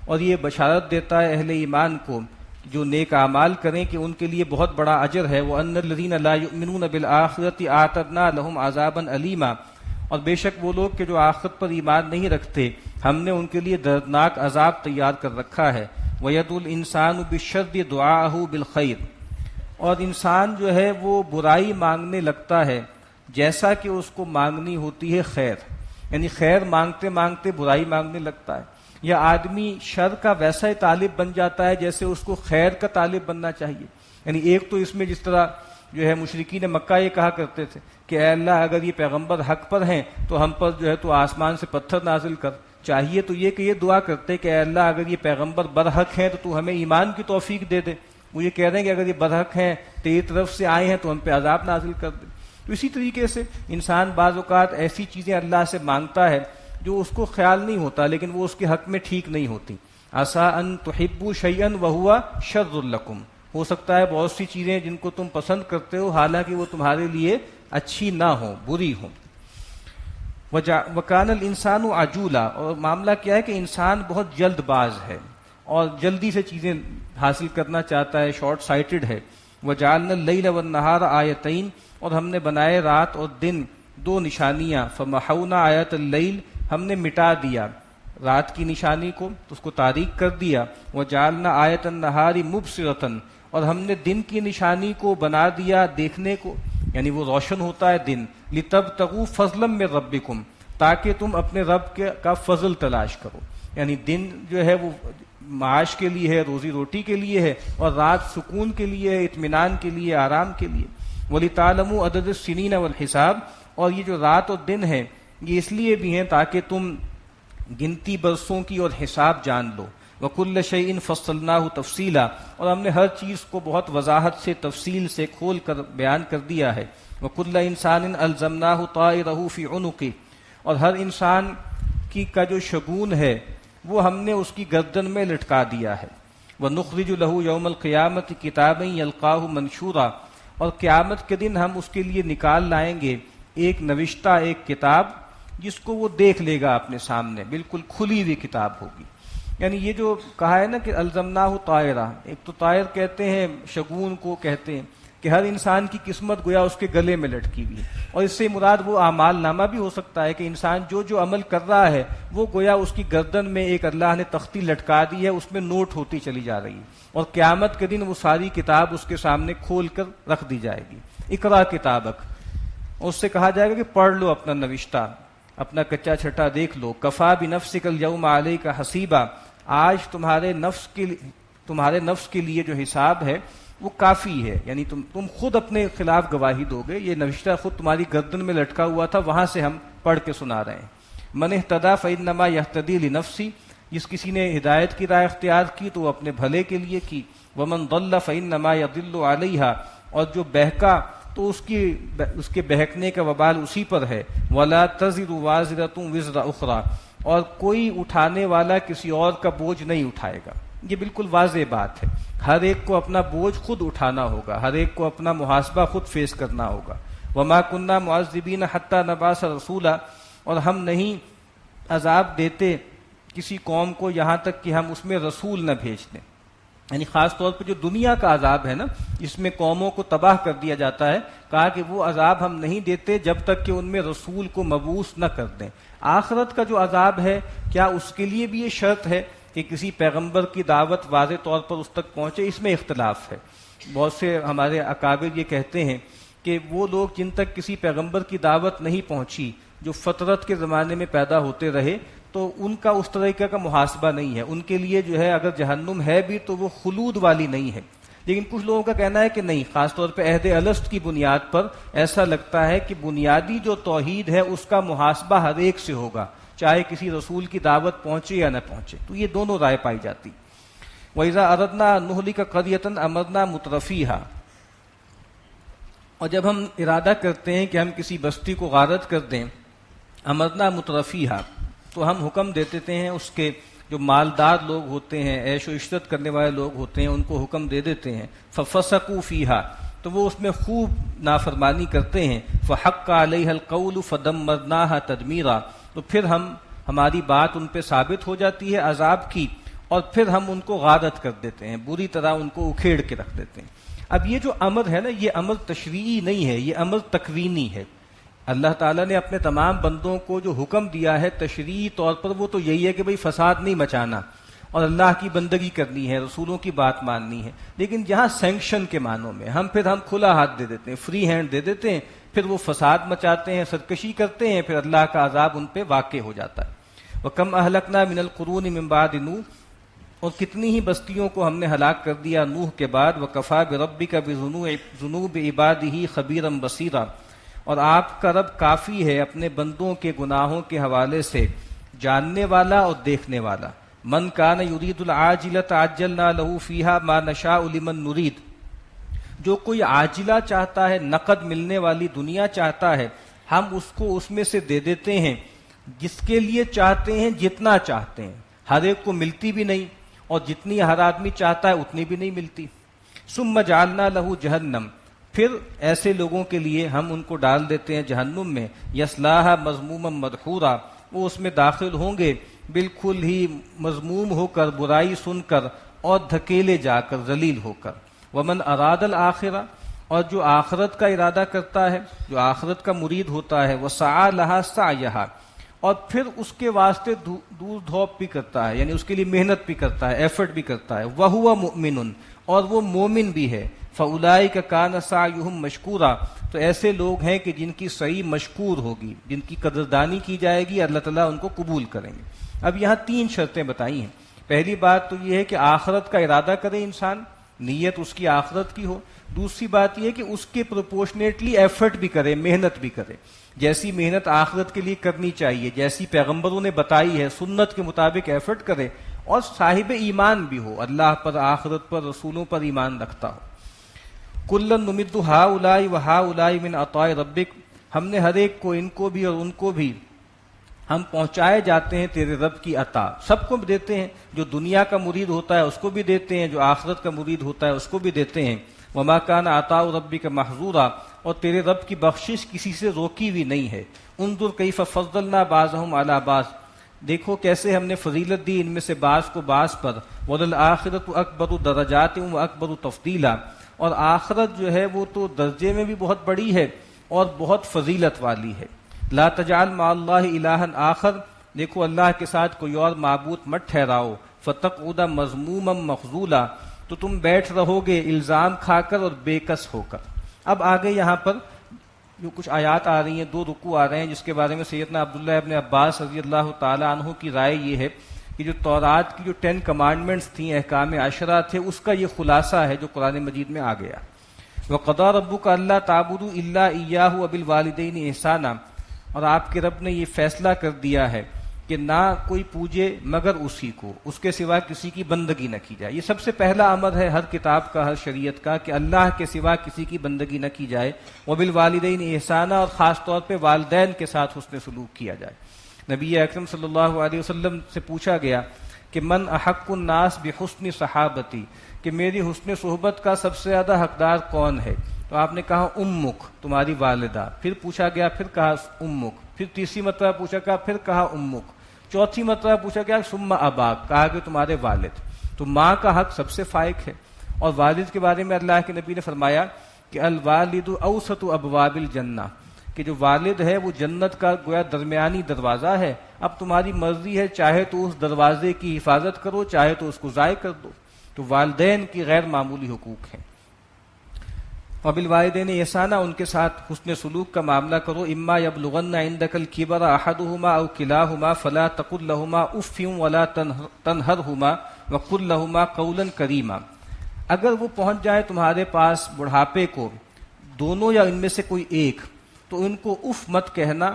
اور یہ بشارت دیتا ہے اہل ایمان کو جو نیک اعمال کریں کہ ان کے لیے بہت بڑا اجر ہے۔ وَأَنَّ الَّذِينَ لَا يُؤْمِنُونَ بِالْآخِرَةِ أَعْتَدْنَا لَهُمْ عَذَابًا أَلِيمًا، اور بے شک وہ لوگ کہ جو آخرت پر ایمان نہیں رکھتے، ہم نے ان کے لیے دردناک عذاب تیار کر رکھا ہے۔ وَيَدْعُو الْإِنسَانُ بِالشَّرِّ دُعَاءَهُ بِالْخَيْرِ، اور انسان جو ہے وہ برائی مانگنے لگتا ہے جیسا کہ اس کو مانگنی ہوتی ہے خیر، یعنی خیر مانگتے مانگتے برائی مانگنے لگتا ہے، یا آدمی شر کا ویسا ہی طالب بن جاتا ہے جیسے اس کو خیر کا طالب بننا چاہیے۔ یعنی ایک تو اس میں جس طرح جو ہے مشرکین مکہ یہ کہا کرتے تھے کہ اے اللہ اگر یہ پیغمبر حق پر ہیں تو ہم پر جو ہے تو آسمان سے پتھر نازل کر، چاہیے تو یہ کہ یہ دعا کرتے کہ اے اللہ اگر یہ پیغمبر برحق ہیں تو ہمیں ایمان کی توفیق دے دے، وہ یہ کہہ رہے ہیں کہ اگر یہ برحق ہیں تیری طرف سے آئے ہیں تو ہم پہ عذاب نازل کر دے۔ تو اسی طریقے سے انسان بعض اوقات ایسی چیزیں اللہ سے مانگتا ہے جو اس کو خیال نہیں ہوتا لیکن وہ اس کے حق میں ٹھیک نہیں ہوتی۔ عسیٰ ان تحبوا شیئا وہو شر لکم، ہو سکتا ہے بہت سی چیزیں جن کو تم پسند کرتے ہو حالانکہ وہ تمہارے لیے اچھی نہ ہوں، بری ہوں۔ وکان الانسان عجولا، اور معاملہ کیا ہے کہ انسان بہت جلد باز ہے اور جلدی سے چیزیں حاصل کرنا چاہتا ہے، شارٹ سائٹڈ ہے۔ وجعلنا اللیل والنہار آیتین، اور ہم نے بنائے رات اور دن دو نشانیاں۔ فمحونا آیت اللیل، ہم نے مٹا دیا رات کی نشانی کو، تو اس کو تاریک کر دیا۔ وجعلنا آیت النہار مبصرۃ، اور ہم نے دن کی نشانی کو بنا دیا دیکھنے کو، یعنی وہ روشن ہوتا ہے دن۔ لتبتغوا فضلا من ربکم، تاکہ تم اپنے رب کا فضل تلاش کرو، یعنی دن جو ہے وہ معاش کے لیے ہے، روزی روٹی کے لیے ہے، اور رات سکون کے لیے ہے، اطمینان کے لیے، آرام کے لیے۔ وَلِتَعْلَمُوا عَدَدَ السِّنِينَ وَالْحِسَابَ، اور یہ جو رات اور دن ہیں یہ اس لیے بھی ہیں تاکہ تم گنتی برسوں کی اور حساب جان لو۔ وَكُلَّ شَيْءٍ فَصَّلْنَاهُ تَفْصِيلًا، اور ہم نے ہر چیز کو بہت وضاحت سے، تفصیل سے کھول کر بیان کر دیا ہے۔ وَكُلَّ إِنسَانٍ أَلْزَمْنَاهُ طَائِرَهُ فِي عُنُقِهِ، اور ہر انسان کا جو شگون ہے وہ ہم نے اس کی گردن میں لٹکا دیا ہے۔ وَنُخْرِجُ لَهُ يَوْمَ الْقِيَامَةِ كِتَابًا يَلْقَاهُ مَنشُورًا، اور قیامت کے دن ہم اس کے لیے نکال لائیں گے ایک نوشتہ، ایک کتاب جس کو وہ دیکھ لے گا اپنے سامنے، بالکل کھلی ہوئی کتاب ہوگی۔ یعنی یہ جو کہا ہے نا کہ الزمناہ طائرہ، ایک تو طائر کہتے ہیں شگون کو کہتے ہیں، کہ ہر انسان کی قسمت گویا اس کے گلے میں لٹکی ہوئی ہے، اور اس سے مراد وہ اعمال نامہ بھی ہو سکتا ہے کہ انسان جو جو عمل کر رہا ہے وہ گویا اس کی گردن میں ایک اللہ نے تختی لٹکا دی ہے، اس میں نوٹ ہوتی چلی جا رہی ہے، اور قیامت کے دن وہ ساری کتاب اس کے سامنے کھول کر رکھ دی جائے گی۔ اقرا کتابک، اس سے کہا جائے گا کہ پڑھ لو اپنا نوشتہ، اپنا کچا چھٹا دیکھ لو۔ کفا بنفسک الیوم علیک حسیبا، آج تمہارے نفس کے لیے جو حساب ہے وہ کافی ہے، یعنی تم خود اپنے خلاف گواہی دو گے، یہ نوشتہ خود تمہاری گردن میں لٹکا ہوا تھا، وہاں سے ہم پڑھ کے سنا رہے ہیں۔ من اہتدی فانما یہتدی لنفسی، جس کسی نے ہدایت کی راہ اختیار کی تو وہ اپنے بھلے کے لیے کی۔ ومن ضل فانما یضل علیہا، اور جو بہکا تو اس کے بہکنے کا وبال اسی پر ہے۔ ولا تزر وازرۃ وزر اخری، اور کوئی اٹھانے والا کسی اور کا بوجھ نہیں اٹھائے گا۔ یہ بالکل واضح بات ہے، ہر ایک کو اپنا بوجھ خود اٹھانا ہوگا، ہر ایک کو اپنا محاسبہ خود فیس کرنا ہوگا۔ وما كنا معذبین حتی نبعث رسولا، اور ہم نہیں عذاب دیتے کسی قوم کو یہاں تک کہ ہم اس میں رسول نہ بھیج دیں، یعنی خاص طور پہ جو دنیا کا عذاب ہے نا، اس میں قوموں کو تباہ کر دیا جاتا ہے، کہا کہ وہ عذاب ہم نہیں دیتے جب تک کہ ان میں رسول کو مبعوث نہ کر دیں۔ آخرت کا جو عذاب ہے، کیا اس کے لیے بھی یہ شرط ہے کہ کسی پیغمبر کی دعوت واضح طور پر اس تک پہنچے؟ اس میں اختلاف ہے۔ بہت سے ہمارے اکابر یہ کہتے ہیں کہ وہ لوگ جن تک کسی پیغمبر کی دعوت نہیں پہنچی، جو فطرت کے زمانے میں پیدا ہوتے رہے، تو ان کا اس طریقے کا محاسبہ نہیں ہے، ان کے لیے جو ہے اگر جہنم ہے بھی تو وہ خلود والی نہیں ہے۔ لیکن کچھ لوگوں کا کہنا ہے کہ نہیں، خاص طور پہ عہد الست کی بنیاد پر ایسا لگتا ہے کہ بنیادی جو توحید ہے اس کا محاسبہ ہر ایک سے ہوگا، چاہے کسی رسول کی دعوت پہنچے یا نہ پہنچے۔ تو یہ دونوں رائے پائی جاتی۔ وَإِذَا أَرَدْنَا أَن نُهْلِكَ قَرْيَةً أَمَرْنَا مُتْرَفِيهَا، اور جب ہم ارادہ کرتے ہیں کہ ہم کسی بستی کو غارت کر دیں، امرنا مترفیہا، تو ہم حکم دیتے ہیں اس کے جو مالدار لوگ ہوتے ہیں، عیش و عشرت کرنے والے لوگ ہوتے ہیں، ان کو حکم دے دیتے ہیں۔ ففسقوا فیہا، تو وہ اس میں خوب نافرمانی کرتے ہیں۔ فحق علیہ القول فدمرناہا تدمیرا، تو پھر ہماری بات ان پہ ثابت ہو جاتی ہے عذاب کی، اور پھر ہم ان کو غارت کر دیتے ہیں، بری طرح ان کو اکھیڑ کے رکھ دیتے ہیں۔ اب یہ جو امر ہے نا، یہ امر تشریعی نہیں ہے، یہ امر تکوینی ہے۔ اللہ تعالیٰ نے اپنے تمام بندوں کو جو حکم دیا ہے تشریعی طور پر، وہ تو یہی ہے کہ بھئی فساد نہیں مچانا اور اللہ کی بندگی کرنی ہے، رسولوں کی بات ماننی ہے۔ لیکن جہاں سینکشن کے معنوں میں ہم کھلا ہاتھ دے دیتے ہیں، فری ہینڈ دے دیتے ہیں، پھر وہ فساد مچاتے ہیں، سرکشی کرتے ہیں، پھر اللہ کا عذاب ان پہ واقع ہو جاتا ہے۔ وَكَمْ أَهْلَكْنَا مِنَ الْقُرُونِ مِنْ بَعْدِ نُوحٍ، اور کتنی ہی بستیوں کو ہم نے ہلاک کر دیا نوح کے بعد۔ وَكَفَىٰ بِرَبِّكَ بِذُنُوبِ عِبَادِهِ خَبِيرًا بَصِيرًا، اور آپ کا رب کافی ہے اپنے بندوں کے گناہوں کے حوالے سے جاننے والا اور دیکھنے والا۔ من کان یرید العاجلۃ عجلنا له فیہا ما نشاء لمن نرید، جو کوئی عاجلہ چاہتا ہے، نقد ملنے والی دنیا چاہتا ہے، ہم اس کو اس میں سے دے دیتے ہیں جس کے لیے چاہتے ہیں، جتنا چاہتے ہیں۔ ہر ایک کو ملتی بھی نہیں، اور جتنی ہر آدمی چاہتا ہے اتنی بھی نہیں ملتی۔ ثم جعلنا له جہنم، پھر ایسے لوگوں کے لیے ہم ان کو ڈال دیتے ہیں جہنم میں۔ یصلاھا مذموما مدحورا، وہ اس میں داخل ہوں گے بالکل ہی مذموم ہو کر، برائی سن کر اور دھکیلے جا کر، ذلیل ہو کر۔ ومن اراد الآخرہ، اور جو آخرت کا ارادہ کرتا ہے، جو آخرت کا مرید ہوتا ہے، وسعی لہا سعیہا، اور پھر اس کے واسطے دور دھوپ بھی کرتا ہے، یعنی اس کے لیے محنت بھی کرتا ہے، ایفرٹ بھی کرتا ہے۔ وہو مؤمن، اور وہ مومن بھی ہے۔ فاولئک کان سعیہم مشکورا، تو ایسے لوگ ہیں کہ جن کی سعی مشکور ہوگی، جن کی قدردانی کی جائے گی، اللہ تعالیٰ ان کو قبول کریں گے۔ اب یہاں 3 شرطیں بتائی ہیں۔ پہلی بات تو یہ ہے کہ آخرت کا ارادہ کرے انسان، نیت اس کی آخرت کی ہو۔ دوسری بات یہ ہے کہ اس کے پروپورشنیٹلی ایفرٹ بھی کرے، محنت بھی کرے، جیسی محنت آخرت کے لیے کرنی چاہیے، جیسی پیغمبروں نے بتائی ہے، سنت کے مطابق ایفرٹ کرے، اور صاحب ایمان بھی ہو، اللہ پر، آخرت پر، رسولوں پر ایمان رکھتا ہو۔ کُلًّا نُمِدُّ ہؤلاء وہؤلاء من عطاء ربک، ہم نے ہر ایک کو، ان کو بھی اور ان کو بھی، ہم پہنچائے جاتے ہیں تیرے رب کی عطا، سب کو دیتے ہیں، جو دنیا کا مرید ہوتا ہے اس کو بھی دیتے ہیں، جو آخرت کا مرید ہوتا ہے اس کو بھی دیتے ہیں۔ وما کان عطاء ربک محظورا، اور تیرے رب کی بخشش کسی سے روکی ہوئی نہیں ہے۔ انظر کیف فضلنا بعضهم علی بعض، دیکھو کیسے ہم نے فضیلت دی ان میں سے بعض کو بعض پر۔ وللآخرۃ اکبر درجات واکبر تفضیلا، اور آخرت جو ہے وہ تو درجے میں بھی بہت بڑی ہے اور بہت فضیلت والی ہے. لا تجعل مع اللہ الہا آخر، دیکھو اللہ کے ساتھ کوئی اور معبود مت ٹھہراؤ. فتقعد مذموما مخذولا، تو تم بیٹھ رہو گے الزام کھا کر اور بےکس ہو کر. اب آگے یہاں پر جو کچھ آیات آ رہی ہیں، 2 رکوع آ رہے ہیں، جس کے بارے میں سیدنا عبداللہ ابن عباس رضی اللہ تعالی عنہ کی رائے یہ ہے کہ جو تورات کی جو 10 کمانڈمنٹس تھیں، احکام عشرہ تھے، اس کا یہ خلاصہ ہے جو قرآن مجید میں آ گیا. وَقَضَىٰ رَبُّكَ أَلَّا تَعْبُدُوا إِلَّا إِيَّاهُ وَبِالْوَالِدَيْنِ إِحْسَانًا، اور آپ کے رب نے یہ فیصلہ کر دیا ہے کہ نہ کوئی پوجے مگر اسی کو، اس کے سوا کسی کی بندگی نہ کی جائے. یہ سب سے پہلا امر ہے ہر کتاب کا، ہر شریعت کا، کہ اللہ کے سوا کسی کی بندگی نہ کی جائے. وَبِالْوَالِدَيْنِ إِحْسَانًا، اور خاص طور پہ والدین کے ساتھ حسن سلوک کیا جائے. نبی اکرم صلی اللہ علیہ وسلم سے پوچھا گیا کہ من احق الناس بحسن صحابتی، کہ میری حسن صحبت کا سب سے زیادہ حقدار کون ہے؟ تو آپ نے کہا امک، تمہاری والدہ. پھر پوچھا گیا، پھر کہا امک. پھر تیسری مرتبہ پوچھا گیا، پھر کہا امک. چوتھی مرتبہ پوچھا گیا ثم اباک، کہا کہ تمہارے والد. تو ماں کا حق سب سے فائق ہے. اور والد کے بارے میں اللہ کے نبی نے فرمایا کہ الوالد اوسط ابواب الجنہ، کہ جو والد ہے وہ جنت کا گویا درمیانی دروازہ ہے. اب تمہاری مرضی ہے، چاہے تو اس دروازے کی حفاظت کرو، چاہے تو اس کو ضائع کر دو. تو والدین کی غیر معمولی حقوق ہیں. وبالوالدین احسانا، ان کے ساتھ حسن سلوک کا معاملہ کرو. اما یبلغن عندک الکبر احدہما او کلاہما فلا تقل لہما اف ولا تنہرہما وقل لہما قولا کریما، اگر وہ پہنچ جائے تمہارے پاس بڑھاپے کو، دونوں یا ان میں سے کوئی ایک، تو ان کو اف مت کہنا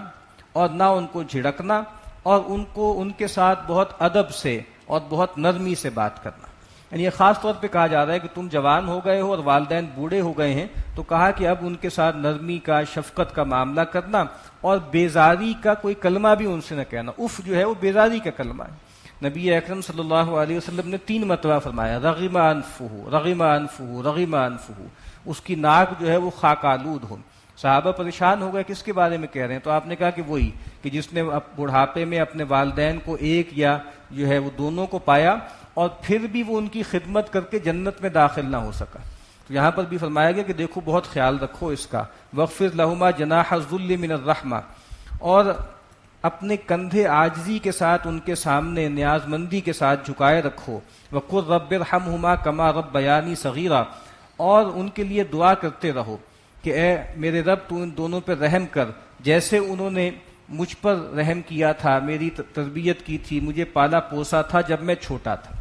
اور نہ ان کو جھڑکنا، اور ان کے ساتھ بہت ادب سے اور بہت نرمی سے بات کرنا. یعنی یہ خاص طور پہ کہا جا رہا ہے کہ تم جوان ہو گئے ہو اور والدین بوڑھے ہو گئے ہیں، تو کہا کہ اب ان کے ساتھ نرمی کا، شفقت کا معاملہ کرنا، اور بیزاری کا کوئی کلمہ بھی ان سے نہ کہنا. اف جو ہے وہ بیزاری کا کلمہ ہے. نبی اکرم صلی اللہ علیہ وسلم نے 3 مرتبہ فرمایا رغم انفہ رغم انفہ رغم انفہ، اس کی ناک جو ہے وہ خاک آلود ہو. صحابہ پریشان ہو گئے، کس کے بارے میں کہہ رہے ہیں؟ تو آپ نے کہا کہ وہی کہ جس نے بڑھاپے میں اپنے والدین کو ایک یا جو ہے وہ دونوں کو پایا اور پھر بھی وہ ان کی خدمت کر کے جنت میں داخل نہ ہو سکا. تو یہاں پر بھی فرمایا گیا کہ دیکھو بہت خیال رکھو اس کا. وَاغْفِرْ لَهُمَا جَنَاحَ الذُّلِّ مِنَ الرَّحْمَةِ، اور اپنے کندھے عاجزی کے ساتھ ان کے سامنے نیاز مندی کے ساتھ جھکائے رکھو. وَقُلْ رَبِّ ارْحَمْهُمَا كَمَا رَبَّيَانِي صَغِيرًا، اور ان کے لیے دعا کرتے رہو کہ اے میرے رب تو ان دونوں پر رحم کر، جیسے انہوں نے مجھ پر رحم کیا تھا، میری تربیت کی تھی، مجھے پالا پوسا تھا جب میں چھوٹا تھا.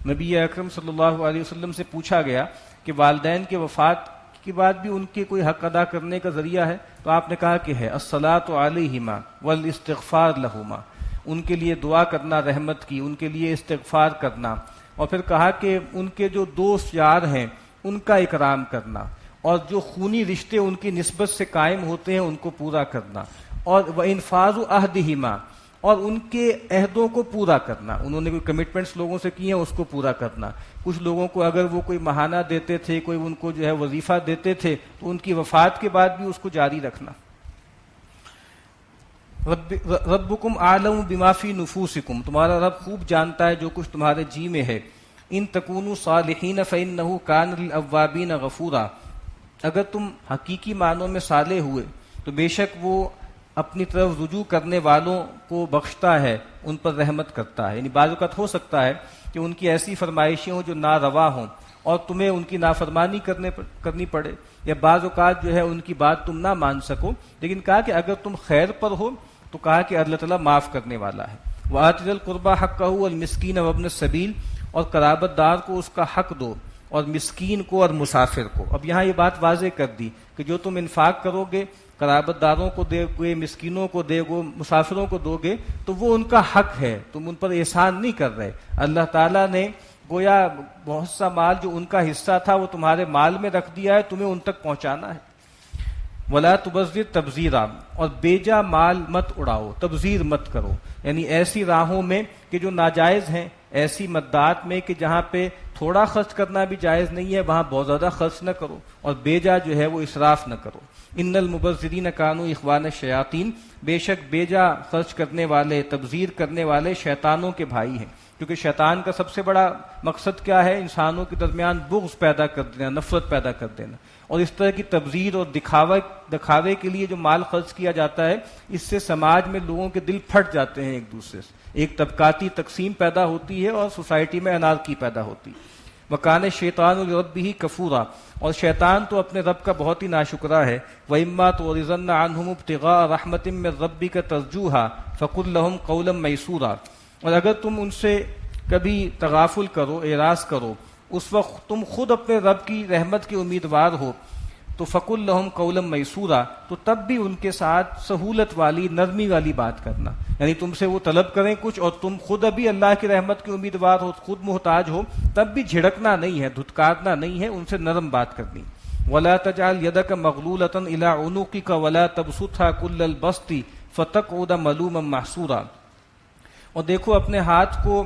نبی اکرم صلی اللہ علیہ وسلم سے پوچھا گیا کہ والدین کے وفات کے بعد بھی ان کے کوئی حق ادا کرنے کا ذریعہ ہے؟ تو آپ نے کہا کہ ہے الصلاۃ علیہما والاستغفار لہما، ان کے لیے دعا کرنا رحمت کی، ان کے لیے استغفار کرنا. اور پھر کہا کہ ان کے جو دوست یار ہیں ان کا اکرام کرنا، اور جو خونی رشتے ان کی نسبت سے قائم ہوتے ہیں ان کو پورا کرنا، اور وانفاذ عہدہما، اور ان کے عہدوں کو پورا کرنا. انہوں نے کوئی کمٹمنٹس لوگوں سے کی ہیں اس کو پورا کرنا. کچھ لوگوں کو اگر وہ کوئی ماہانہ دیتے تھے، کوئی ان کو جو ہے وظیفہ دیتے تھے، تو ان کی وفات کے بعد بھی اس کو جاری رکھنا. ربکم اعلم بما فی نفوسکم، تمہارا رب خوب جانتا ہے جو کچھ تمہارے جی میں ہے. ان تکونوا صالحین فانہ کان للاوابین غفورا، اگر تم حقیقی معنوں میں صالح ہوئے تو بے شک وہ اپنی طرف رجوع کرنے والوں کو بخشتا ہے، ان پر رحمت کرتا ہے. یعنی بعض اوقات ہو سکتا ہے کہ ان کی ایسی فرمائشیں ہوں جو ناروا ہوں اور تمہیں ان کی نافرمانی کرنی پڑے، یا بعض اوقات جو ہے ان کی بات تم نہ مان سکو، لیکن کہا کہ اگر تم خیر پر ہو تو کہا کہ اللہ تعالیٰ معاف کرنے والا ہے. وَآتِ ذِی الْقُرْبَىٰ حَقَّهُ وَالْمِسْكِینَ وَابْنَ السَّبِیلِ، اور قرابت دار کو اس کا حق دو، اور مسکین کو اور مسافر کو. اب یہاں یہ بات واضح کر دی کہ جو تم انفاق کرو گے، قرابت داروں کو دے گے، مسکینوں کو دے گے، مسافروں کو دو گے، تو وہ ان کا حق ہے، تم ان پر احسان نہیں کر رہے. اللہ تعالیٰ نے گویا بہت سا مال جو ان کا حصہ تھا وہ تمہارے مال میں رکھ دیا ہے، تمہیں ان تک پہنچانا ہے. ولا تبذر تبذیرا، اور بیجا مال مت اڑاؤ، تبذیر مت کرو، یعنی ایسی راہوں میں کہ جو ناجائز ہیں، ایسی مدات میں کہ جہاں پہ تھوڑا خرچ کرنا بھی جائز نہیں ہے وہاں بہت زیادہ خرچ نہ کرو، اور بیجا جو ہے وہ اسراف نہ کرو. ان المبذرین کانوا اخوان الشیاطین، بے شک بیجا خرچ کرنے والے، تبذیر کرنے والے شیطانوں کے بھائی ہیں، کیونکہ شیطان کا سب سے بڑا مقصد کیا ہے؟ انسانوں کے درمیان بغض پیدا کر دینا، نفرت پیدا کر دینا، اور اس طرح کی تبذیر اور دکھاوے کے لیے جو مال خرچ کیا جاتا ہے، اس سے سماج میں لوگوں کے دل پھٹ جاتے ہیں ایک دوسرے سے، ایک طبقاتی تقسیم پیدا ہوتی ہے اور سوسائٹی میں انارکی پیدا ہوتی ہے۔ وَكَانَ الشَّيْطَانُ لِرَبِّهِ كَفُورًا، اور شیطان تو اپنے رب کا بہت ہی ناشکرا ہے۔ وَإِمَّا تُعْرِضَنَّ عَنْهُمُ ابْتِغَاءَ رَحْمَةٍ مِّن رَّبِّكَ تَرْجُوهَا فَقُل لَّهُمْ قَوْلًا مَّيْسُورًا، اور اگر تم ان سے کبھی تغافل کرو، اعراض کرو، اس وقت تم خود اپنے رب کی رحمت کے امیدوار ہو، تو فَقُل لَّهُمْ قَوْلًا مَّيْسُورًا، تو تب بھی ان کے ساتھ سہولت والی، نرمی والی بات کرنا، یعنی تم سے وہ طلب کریں کچھ اور تم خود ابھی اللہ کی رحمت کے امیدوار ہو، خود محتاج ہو، تب بھی جھڑکنا نہیں ہے، دھتکارنا نہیں ہے، ان سے نرم بات کرنی۔ وَلَا تَجْعَلْ يَدَكَ مَغْلُولَةً إِلَىٰ عُنُقِكَ وَلَا تَبْسُطْهَا كُلَّ الْبَسْطِ فَتَقْعُدَ مَلُومًا مَّحْسُورًا، اور دیکھو اپنے ہاتھ کو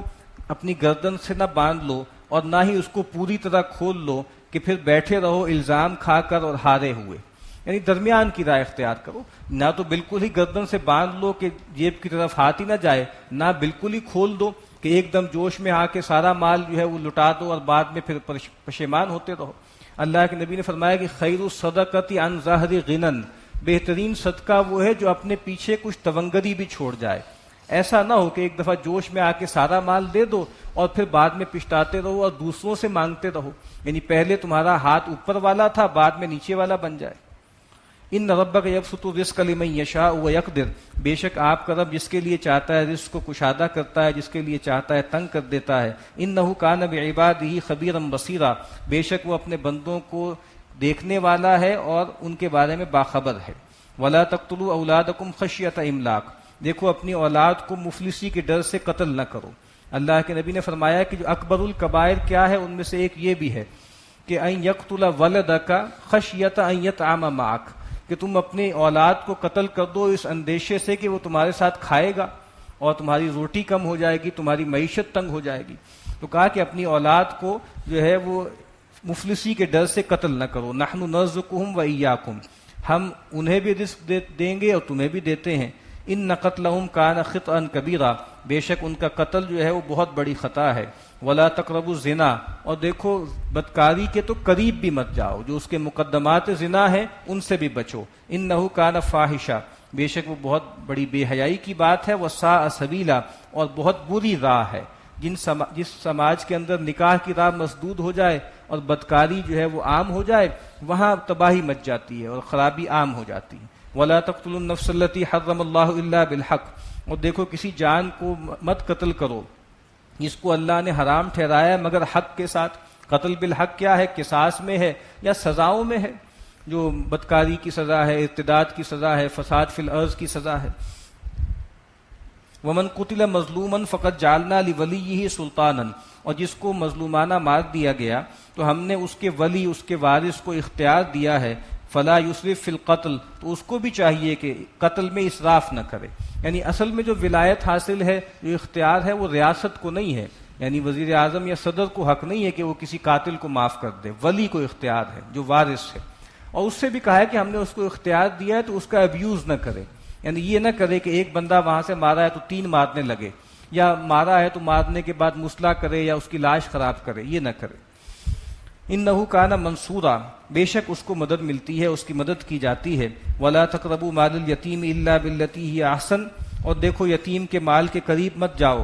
اپنی گردن سے نہ باندھ لو اور نہ ہی اس کو پوری طرح کھول لو کہ پھر بیٹھے رہو الزام کھا کر اور ہارے ہوئے، یعنی درمیان کی راہ اختیار کرو، نہ تو بالکل ہی گردن سے باندھ لو کہ جیب کی طرف ہاتھ ہی نہ جائے، نہ بالکل ہی کھول دو کہ ایک دم جوش میں آ کے سارا مال جو ہے وہ لٹا دو اور بعد میں پھر پشیمان ہوتے رہو۔ اللہ کے نبی نے فرمایا کہ خیر الصدقۃ عن ظہر غنن، بہترین صدقہ وہ ہے جو اپنے پیچھے کچھ تونگری بھی چھوڑ جائے۔ ایسا نہ ہو کہ ایک دفعہ جوش میں آ کے سارا مال دے دو اور پھر بعد میں پچھتاتے رہو اور دوسروں سے مانگتے رہو، یعنی پہلے تمہارا ہاتھ اوپر والا تھا، بعد میں نیچے والا بن جائے۔ ان ربک یبسط الرزق لمن یشاء ویقدر، بے شک آپ کا رب جس کے لیے چاہتا ہے رزق کو کشادہ کرتا ہے، جس کے لیے چاہتا ہے تنگ کر دیتا ہے۔ انہ کان بعبادہ خبیرا بصیرا، بے شک وہ اپنے بندوں کو دیکھنے والا ہے اور ان کے بارے میں باخبر ہے۔ ولا تقتلوا اولادکم خشیۃ املاق، دیکھو اپنی اولاد کو مفلسی کے ڈر سے قتل نہ کرو۔ اللہ کے نبی نے فرمایا کہ جو اکبر الکبائر کیا ہے، ان میں سے ایک یہ بھی ہے کہ ان یقتل ولدک خشیۃ ان یطعم معک، کہ تم اپنی اولاد کو قتل کر دو اس اندیشے سے کہ وہ تمہارے ساتھ کھائے گا اور تمہاری روٹی کم ہو جائے گی، تمہاری معیشت تنگ ہو جائے گی۔ تو کہا کہ اپنی اولاد کو جو ہے وہ مفلسی کے ڈر سے قتل نہ کرو۔ نحن نرزقہم وإیاکم، ہم انہیں بھی رزق دیں گے اور تمہیں بھی دیتے ہیں۔ ان قتلہم کان خطئا کبیرا، بے شک ان کا قتل جو ہے وہ بہت بڑی خطا ہے۔ ولا تقربوا الزنا، اور دیکھو بدکاری کے تو قریب بھی مت جاؤ، جو اس کے مقدمات زنا ہیں ان سے بھی بچو۔ انہ کان فاحشہ، بے شک وہ بہت بڑی بے حیائی کی بات ہے۔ وساء سبیلا، اور بہت بری راہ ہے۔ جس سماج کے اندر نکاح کی راہ مسدود ہو جائے اور بدکاری جو ہے وہ عام ہو جائے، وہاں تباہی مچ جاتی ہے اور خرابی عام ہو جاتی ہے۔ ولا تقتلوا النفس التي حرم اللہ الا بالحق، اور دیکھو کسی جان کو مت قتل کرو جس کو اللہ نے حرام ٹھہرایا ہے مگر حق کے ساتھ۔ قتل بالحق کیا ہے؟ قصاص میں ہے یا سزاؤں میں ہے، جو بدکاری کی سزا ہے، ارتداد کی سزا ہے، فساد فی الارض کی سزا ہے۔ ومن قتل مظلوما فقد جعلنا لولیہ سلطانا، اور جس کو مظلومانہ مار دیا گیا تو ہم نے اس کے ولی، اس کے وارث کو اختیار دیا ہے۔ فلا یسرف فی القتل، تو اس کو بھی چاہیے کہ قتل میں اسراف نہ کرے، یعنی اصل میں جو ولایت حاصل ہے، جو اختیار ہے، وہ ریاست کو نہیں ہے، یعنی وزیر اعظم یا صدر کو حق نہیں ہے کہ وہ کسی قاتل کو معاف کر دے، ولی کو اختیار ہے جو وارث ہے۔ اور اس سے بھی کہا ہے کہ ہم نے اس کو اختیار دیا ہے تو اس کا ابیوز نہ کرے، یعنی یہ نہ کرے کہ ایک بندہ وہاں سے مارا ہے تو 3 مارنے لگے، یا مارا ہے تو مارنے کے بعد مسلح کرے یا اس کی لاش خراب کرے، یہ نہ کرے۔ انہ کان منصورا، بے شک اس کو مدد ملتی ہے، اس کی مدد کی جاتی ہے۔ ولا تقربوا مال الیتیم الا باللتی ہی احسن، اور دیکھو یتیم کے مال کے قریب مت جاؤ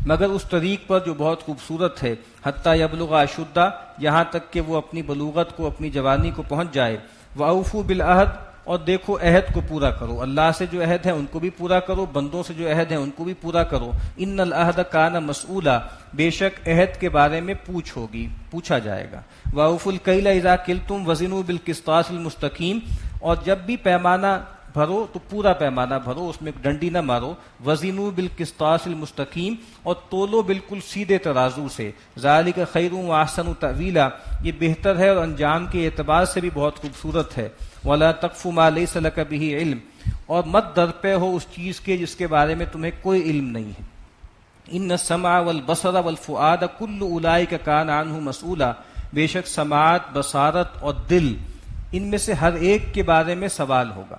مگر اس طریق پر جو بہت خوبصورت ہے۔ حتی یبلغ اشدہ، یہاں تک کہ وہ اپنی بلوغت کو، اپنی جوانی کو پہنچ جائے۔ واوفوا بالعہد، اور دیکھو عہد کو پورا کرو، اللہ سے جو عہد ہے ان کو بھی پورا کرو، بندوں سے جو عہد ہے ان کو بھی پورا کرو۔ ان العہد کان مسئولا، بے شک عہد کے بارے میں پوچھا جائے گا۔ واوفوا الکیل اذا کلتم وزنوا بالقسطاس المستقیم، اور جب بھی پیمانہ بھرو تو پورا پیمانہ بھرو، اس میں ڈنڈی نہ مارو۔ وزنوا بالقسطاس المستقیم، اور تولو بالکل سیدھے ترازو سے۔ ذالک خیر واحسن تأویلا، یہ بہتر ہے اور انجام کے اعتبار سے بھی بہت خوبصورت ہے۔ ولا تقف ما لیس لک بہ علم، اور مت درپے ہو اس چیز کے جس کے بارے میں تمہیں کوئی علم نہیں ہے۔ ان السمع والبصر والفؤاد کل اولئک کان عنہ مسئولا، بے شک سماعت، بصارت اور دل، ان میں سے ہر ایک کے بارے میں سوال ہوگا۔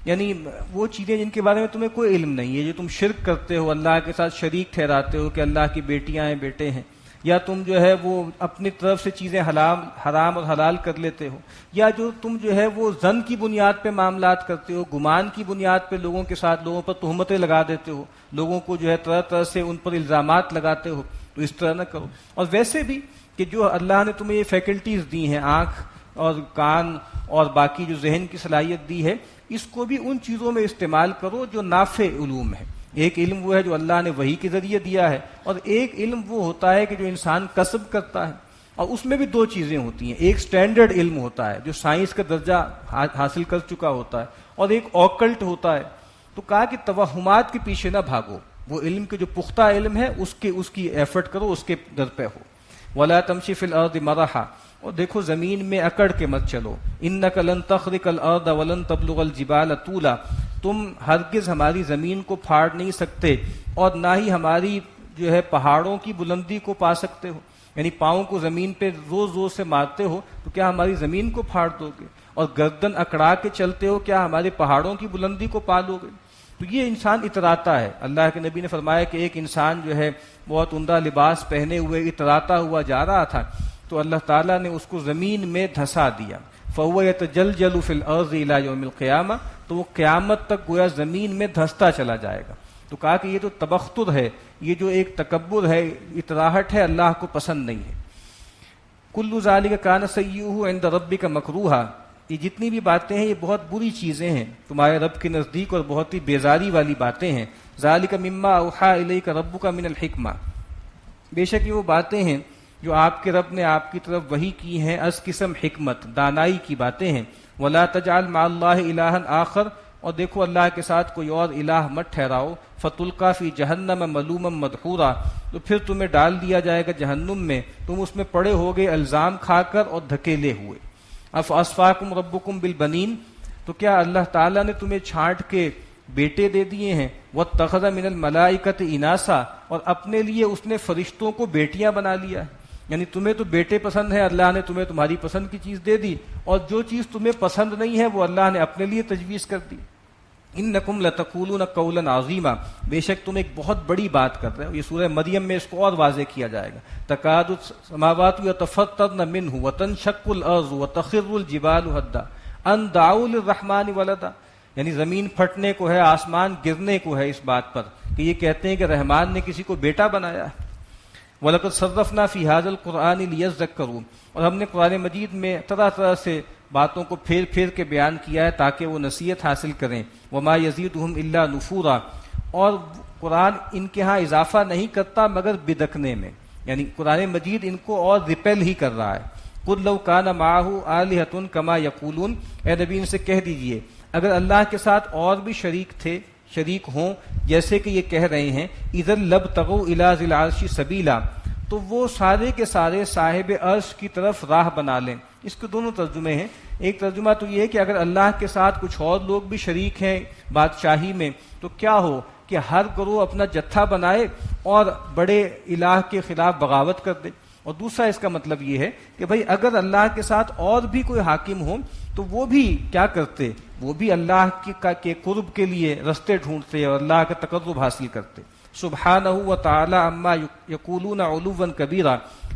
یعنی وہ چیزیں جن کے بارے میں تمہیں کوئی علم نہیں ہے، جو تم شرک کرتے ہو، اللہ کے ساتھ شریک ٹھہراتے ہو کہ اللہ کی بیٹیاں ہیں، بیٹے ہیں، یا تم جو ہے وہ اپنی طرف سے چیزیں حرام اور حلال کر لیتے ہو، یا جو تم جو ہے وہ ظن کی بنیاد پہ معاملات کرتے ہو، گمان کی بنیاد پہ لوگوں کے ساتھ لوگوں پر تہمتیں لگا دیتے ہو، لوگوں کو جو ہے طرح طرح سے ان پر الزامات لگاتے ہو، تو اس طرح نہ کرو۔ اور ویسے بھی کہ جو اللہ نے تمہیں یہ فیکلٹیز دی ہیں، آنکھ اور کان اور باقی جو ذہن کی صلاحیت دی ہے، اس کو بھی ان چیزوں میں استعمال کرو جو نافع علوم ہے۔ ایک علم وہ ہے جو اللہ نے وحی کے ذریعے دیا ہے، اور ایک علم وہ ہوتا ہے کہ جو انسان کسب کرتا ہے، اور اس میں بھی دو چیزیں ہوتی ہیں، ایک سٹینڈرڈ علم ہوتا ہے جو سائنس کا درجہ حاصل کر چکا ہوتا ہے، اور ایک اوکلٹ ہوتا ہے۔ تو کہا کہ توہمات کے پیچھے نہ بھاگو، وہ علم کے جو پختہ علم ہے اس کی ایفرٹ کرو، اس کے در پہ ہو۔ وَلَا تَمْشِ فِي الْأَرْضِ مَرَحًا، اور دیکھو زمین میں اکڑ کے مت چلو، اِنَّكَ لَن تَخْرِقَ الْأَرْضَ وَلَن تَبْلُغَ الْجِبَالَ طُولًا، تم ہرگز ہماری زمین کو پھاڑ نہیں سکتے اور نہ ہی ہماری جو ہے پہاڑوں کی بلندی کو پا سکتے ہو، یعنی پاؤں کو زمین پہ زور زور سے مارتے ہو تو کیا ہماری زمین کو پھاڑ دو گے، اور گردن اکڑا کے چلتے ہو کیا ہمارے پہاڑوں کی بلندی کو پا لو گے۔ تو یہ انسان اتراتا ہے۔ اللہ کے نبی نے فرمایا کہ ایک انسان جو ہے بہت عمدہ لباس پہنے ہوئے اتراتا ہوا جا رہا تھا، تو اللہ تعالیٰ نے اس کو زمین میں دھسا دیا، فَهُوَ يَتَجَلْجَلُ فِي الْأَرْضِ إِلَى يَوْمِ الْقِيَامَةِ، تو وہ قیامت تک گویا زمین میں دھستا چلا جائے گا۔ تو کہا کہ یہ تو تبختر ہے، یہ جو ایک تکبر ہے، اتراہٹ ہے، اللہ کو پسند نہیں ہے۔ كُلُّ ذَلِكَ كَانَ سَيِّئُهُ عِندَ رَبِّكَ مَكْرُوهًا، یہ جتنی بھی باتیں ہیں یہ بہت بری چیزیں ہیں تمہارے رب کے نزدیک، اور بہت ہی بیزاری والی باتیں ہیں۔ ذَلِكَ مِمَّا أَوْحَىٰ إِلَيْكَ رَبُّكَ مِنَ الْحِكْمَةِ، بے شک یہ وہ باتیں ہیں جو آپ کے رب نے آپ کی طرف وحی کی ہیں از قسم حکمت، دانائی کی باتیں ہیں۔ وَلَا تَجْعَلْ مَعَ اللَّهِ إِلَٰهًا آخر، اور دیکھو اللہ کے ساتھ کوئی اور الہ مت ٹھہراؤ، فَتُلْقَىٰ فِي جَهَنَّمَ مَلُومًا مَدْحُورًا، تو پھر تمہیں ڈال دیا جائے گا جہنم میں، تم اس میں پڑے ہوگے الزام کھا کر اور دھکیلے ہوئے۔ أَفَأَصْفَاكُمْ رَبُّكُمْ بِالْبَنِينَ، تو کیا اللہ تعالیٰ نے تمہیں چھانٹ کے بیٹے دے دیے ہیں؟ وَاتَّخَذَ مِنَ الْمَلَائِكَةِ إِنَاثًا، اور اپنے لیے اس نے فرشتوں کو بیٹیاں بنا لیا ہے، یعنی تمہیں تو بیٹے پسند ہیں، اللہ نے تمہیں تمہاری پسند کی چیز دے دی، اور جو چیز تمہیں پسند نہیں ہے وہ اللہ نے اپنے لیے تجویز کر دی۔ انکم لتقولون قولا عظیما، بے شک تم ایک بہت بڑی بات کر رہے ہو۔ یہ سورہ مریم میں اس کو اور واضح کیا جائے گا۔ تکاد السماوات یتفطرن منہ وتنشق الارض وتخر الجبال حدا ان دعوا للرحمن ولدا، یعنی زمین پھٹنے کو ہے، آسمان گرنے کو ہے اس بات پر کہ یہ کہتے ہیں کہ رحمان نے کسی کو بیٹا بنایا ہے۔ وَلَقَدْ صَرَّفْنَا فِي هَذَا الْقُرْآنِ لِيَذَّكَّرُوا، اور ہم نے قرآن مجید میں طرح طرح سے باتوں کو پھیر پھیر کے بیان کیا ہے تاکہ وہ نصیحت حاصل کریں۔ وَمَا يَزِيدُهُمْ إِلَّا نُفُورًا، اور قرآن ان کے ہاں اضافہ نہیں کرتا مگر بدکنے میں، یعنی قرآن مجید ان کو اور ریپیل ہی کر رہا ہے۔ قُلْ لَوْ كَانَ مَعَهُ آلِهَةٌ كَمَا يَقُولُونَ، اے نبی ان سے کہہ دیجئے اگر اللہ کے ساتھ اور بھی شریک ہوں جیسے کہ یہ کہہ رہے ہیں، اِذًا لَابْتَغُوا إِلَىٰ ذِي الْعَرْشِ سَبِيلًا، تو وہ سارے کے سارے صاحب عرش کی طرف راہ بنا لیں۔ اس کے دونوں ترجمے ہیں۔ ایک ترجمہ تو یہ ہے کہ اگر اللہ کے ساتھ کچھ اور لوگ بھی شریک ہیں بادشاہی میں تو کیا ہو کہ ہر گروہ اپنا جتھا بنائے اور بڑے الہ کے خلاف بغاوت کر دے۔ اور دوسرا اس کا مطلب یہ ہے کہ بھئی اگر اللہ کے ساتھ اور بھی کوئی حاکم ہو تو وہ بھی کیا کرتے، وہ بھی اللہ کے قرب کے لیے رستے ڈھونڈتے اور اللہ کا تقرب حاصل کرتے۔ سبحانہ و تعالی عما یقولون علوا کبیرا،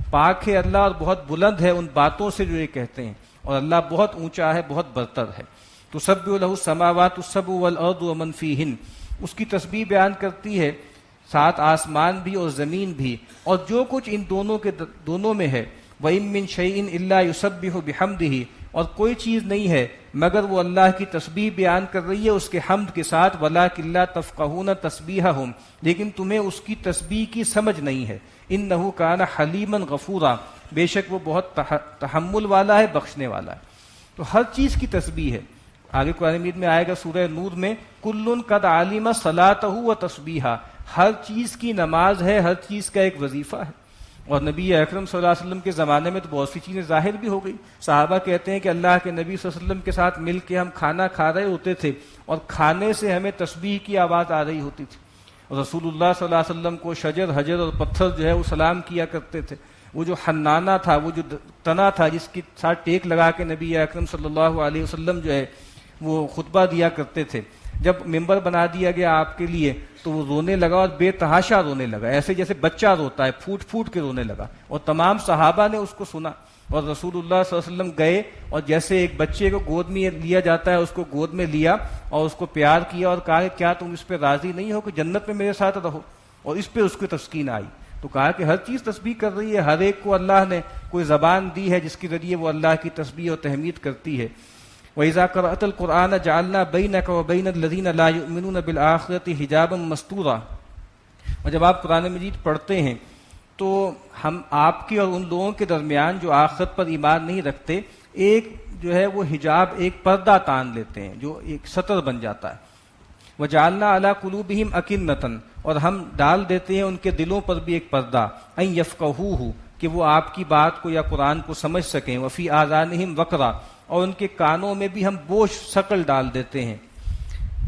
پاک ہے اللہ اور بہت بلند ہے ان باتوں سے جو یہ کہتے ہیں، اور اللہ بہت اونچا ہے، بہت برتر ہے۔ تسبح لہ السماوات السبع والارض ومن فیہن، اس کی تسبیح بیان کرتی ہے سات آسمان بھی اور زمین بھی اور جو کچھ ان دونوں میں ہے۔ وَإِن مِّن شَيْءٍ إِلَّا يُسَبِّحُ بِحَمْدِهِ، اور کوئی چیز نہیں ہے مگر وہ اللہ کی تسبیح بیان کر رہی ہے اس کے حمد کے ساتھ۔ وَلَٰكِن لَّا تَفْقَهُونَ تَسْبِيحَهُمْ، لیکن تمہیں اس کی تسبیح کی سمجھ نہیں ہے۔ إِنَّهُ كَانَ حَلِيمًا غَفُورًا، بے شک وہ بہت تحمل والا ہے، بخشنے والا ہے۔ تو ہر چیز کی تسبیح ہے۔ آگے قرآن مجید میں آئے گا سورہ نور میں، کُلٌّ قَدْ عَلِمَ صَلَاتَهُ وَتَسْبِيحَهُ، ہر چیز کی نماز ہے، ہر چیز کا ایک وظیفہ ہے۔ اور نبی اکرم صلی اللہ علیہ وسلم کے زمانے میں تو بہت سی چیزیں ظاہر بھی ہو گئی۔ صحابہ کہتے ہیں کہ اللہ کے نبی صلی اللہ علیہ وسلم کے ساتھ مل کے ہم کھانا کھا رہے ہوتے تھے اور کھانے سے ہمیں تسبیح کی آواز آ رہی ہوتی تھی، اور رسول اللہ صلی اللہ علیہ وسلم کو شجر، حجر اور پتھر جو ہے وہ سلام کیا کرتے تھے۔ وہ جو حنانہ تھا، وہ جو تنا تھا جس کے ساتھ ٹیک لگا کے نبی اکرم صلی اللہ علیہ وسلم جو ہے وہ خطبہ دیا کرتے تھے، جب ممبر بنا دیا گیا آپ کے لیے تو وہ رونے لگا اور بے تحاشا رونے لگا، ایسے جیسے بچہ روتا ہے، پھوٹ پھوٹ کے رونے لگا، اور تمام صحابہ نے اس کو سنا، اور رسول اللہ صلی اللہ علیہ وسلم گئے اور جیسے ایک بچے کو گود میں لیا جاتا ہے اس کو گود میں لیا اور اس کو پیار کیا اور کہا کہ کیا تم اس پہ راضی نہیں ہو کہ جنت میں میرے ساتھ رہو، اور اس پہ اس کی تسکین آئی. تو کہا کہ ہر چیز تسبیح کر رہی ہے، ہر ایک کو اللہ نے کوئی زبان دی ہے جس کے ذریعے وہ اللہ کی تسبیح اور تحمید کرتی ہے. وَإِذَا قَرَأْتَ الْقُرْآنَ جَعَلْنَا بَيْنَكَ وَبَيْنَ الَّذِينَ لَا يُؤْمِنُونَ بِالْآخِرَةِ حِجَابًا مَسْتُورًا. اور جب آپ قرآن مجید پڑھتے ہیں تو ہم آپ کے اور ان لوگوں کے درمیان جو آخرت پر ایمان نہیں رکھتے ایک جو ہے وہ حجاب، ایک پردہ تان لیتے ہیں جو ایک سطر بن جاتا ہے. وَجَعَلْنَا عَلَىٰ قُلُوبِهِمْ أَكِنَّةً، اور ہم ڈال دیتے ہیں ان کے دلوں پر بھی ایک پردہ، أَن يَفْقَهُوهُ، کہ وہ آپ کی بات کو یا قرآن کو سمجھ سکیں، وَفِي آذَانِهِمْ وَقْرًا، اور ان کے کانوں میں بھی ہم بوجھ ثقل ڈال دیتے ہیں.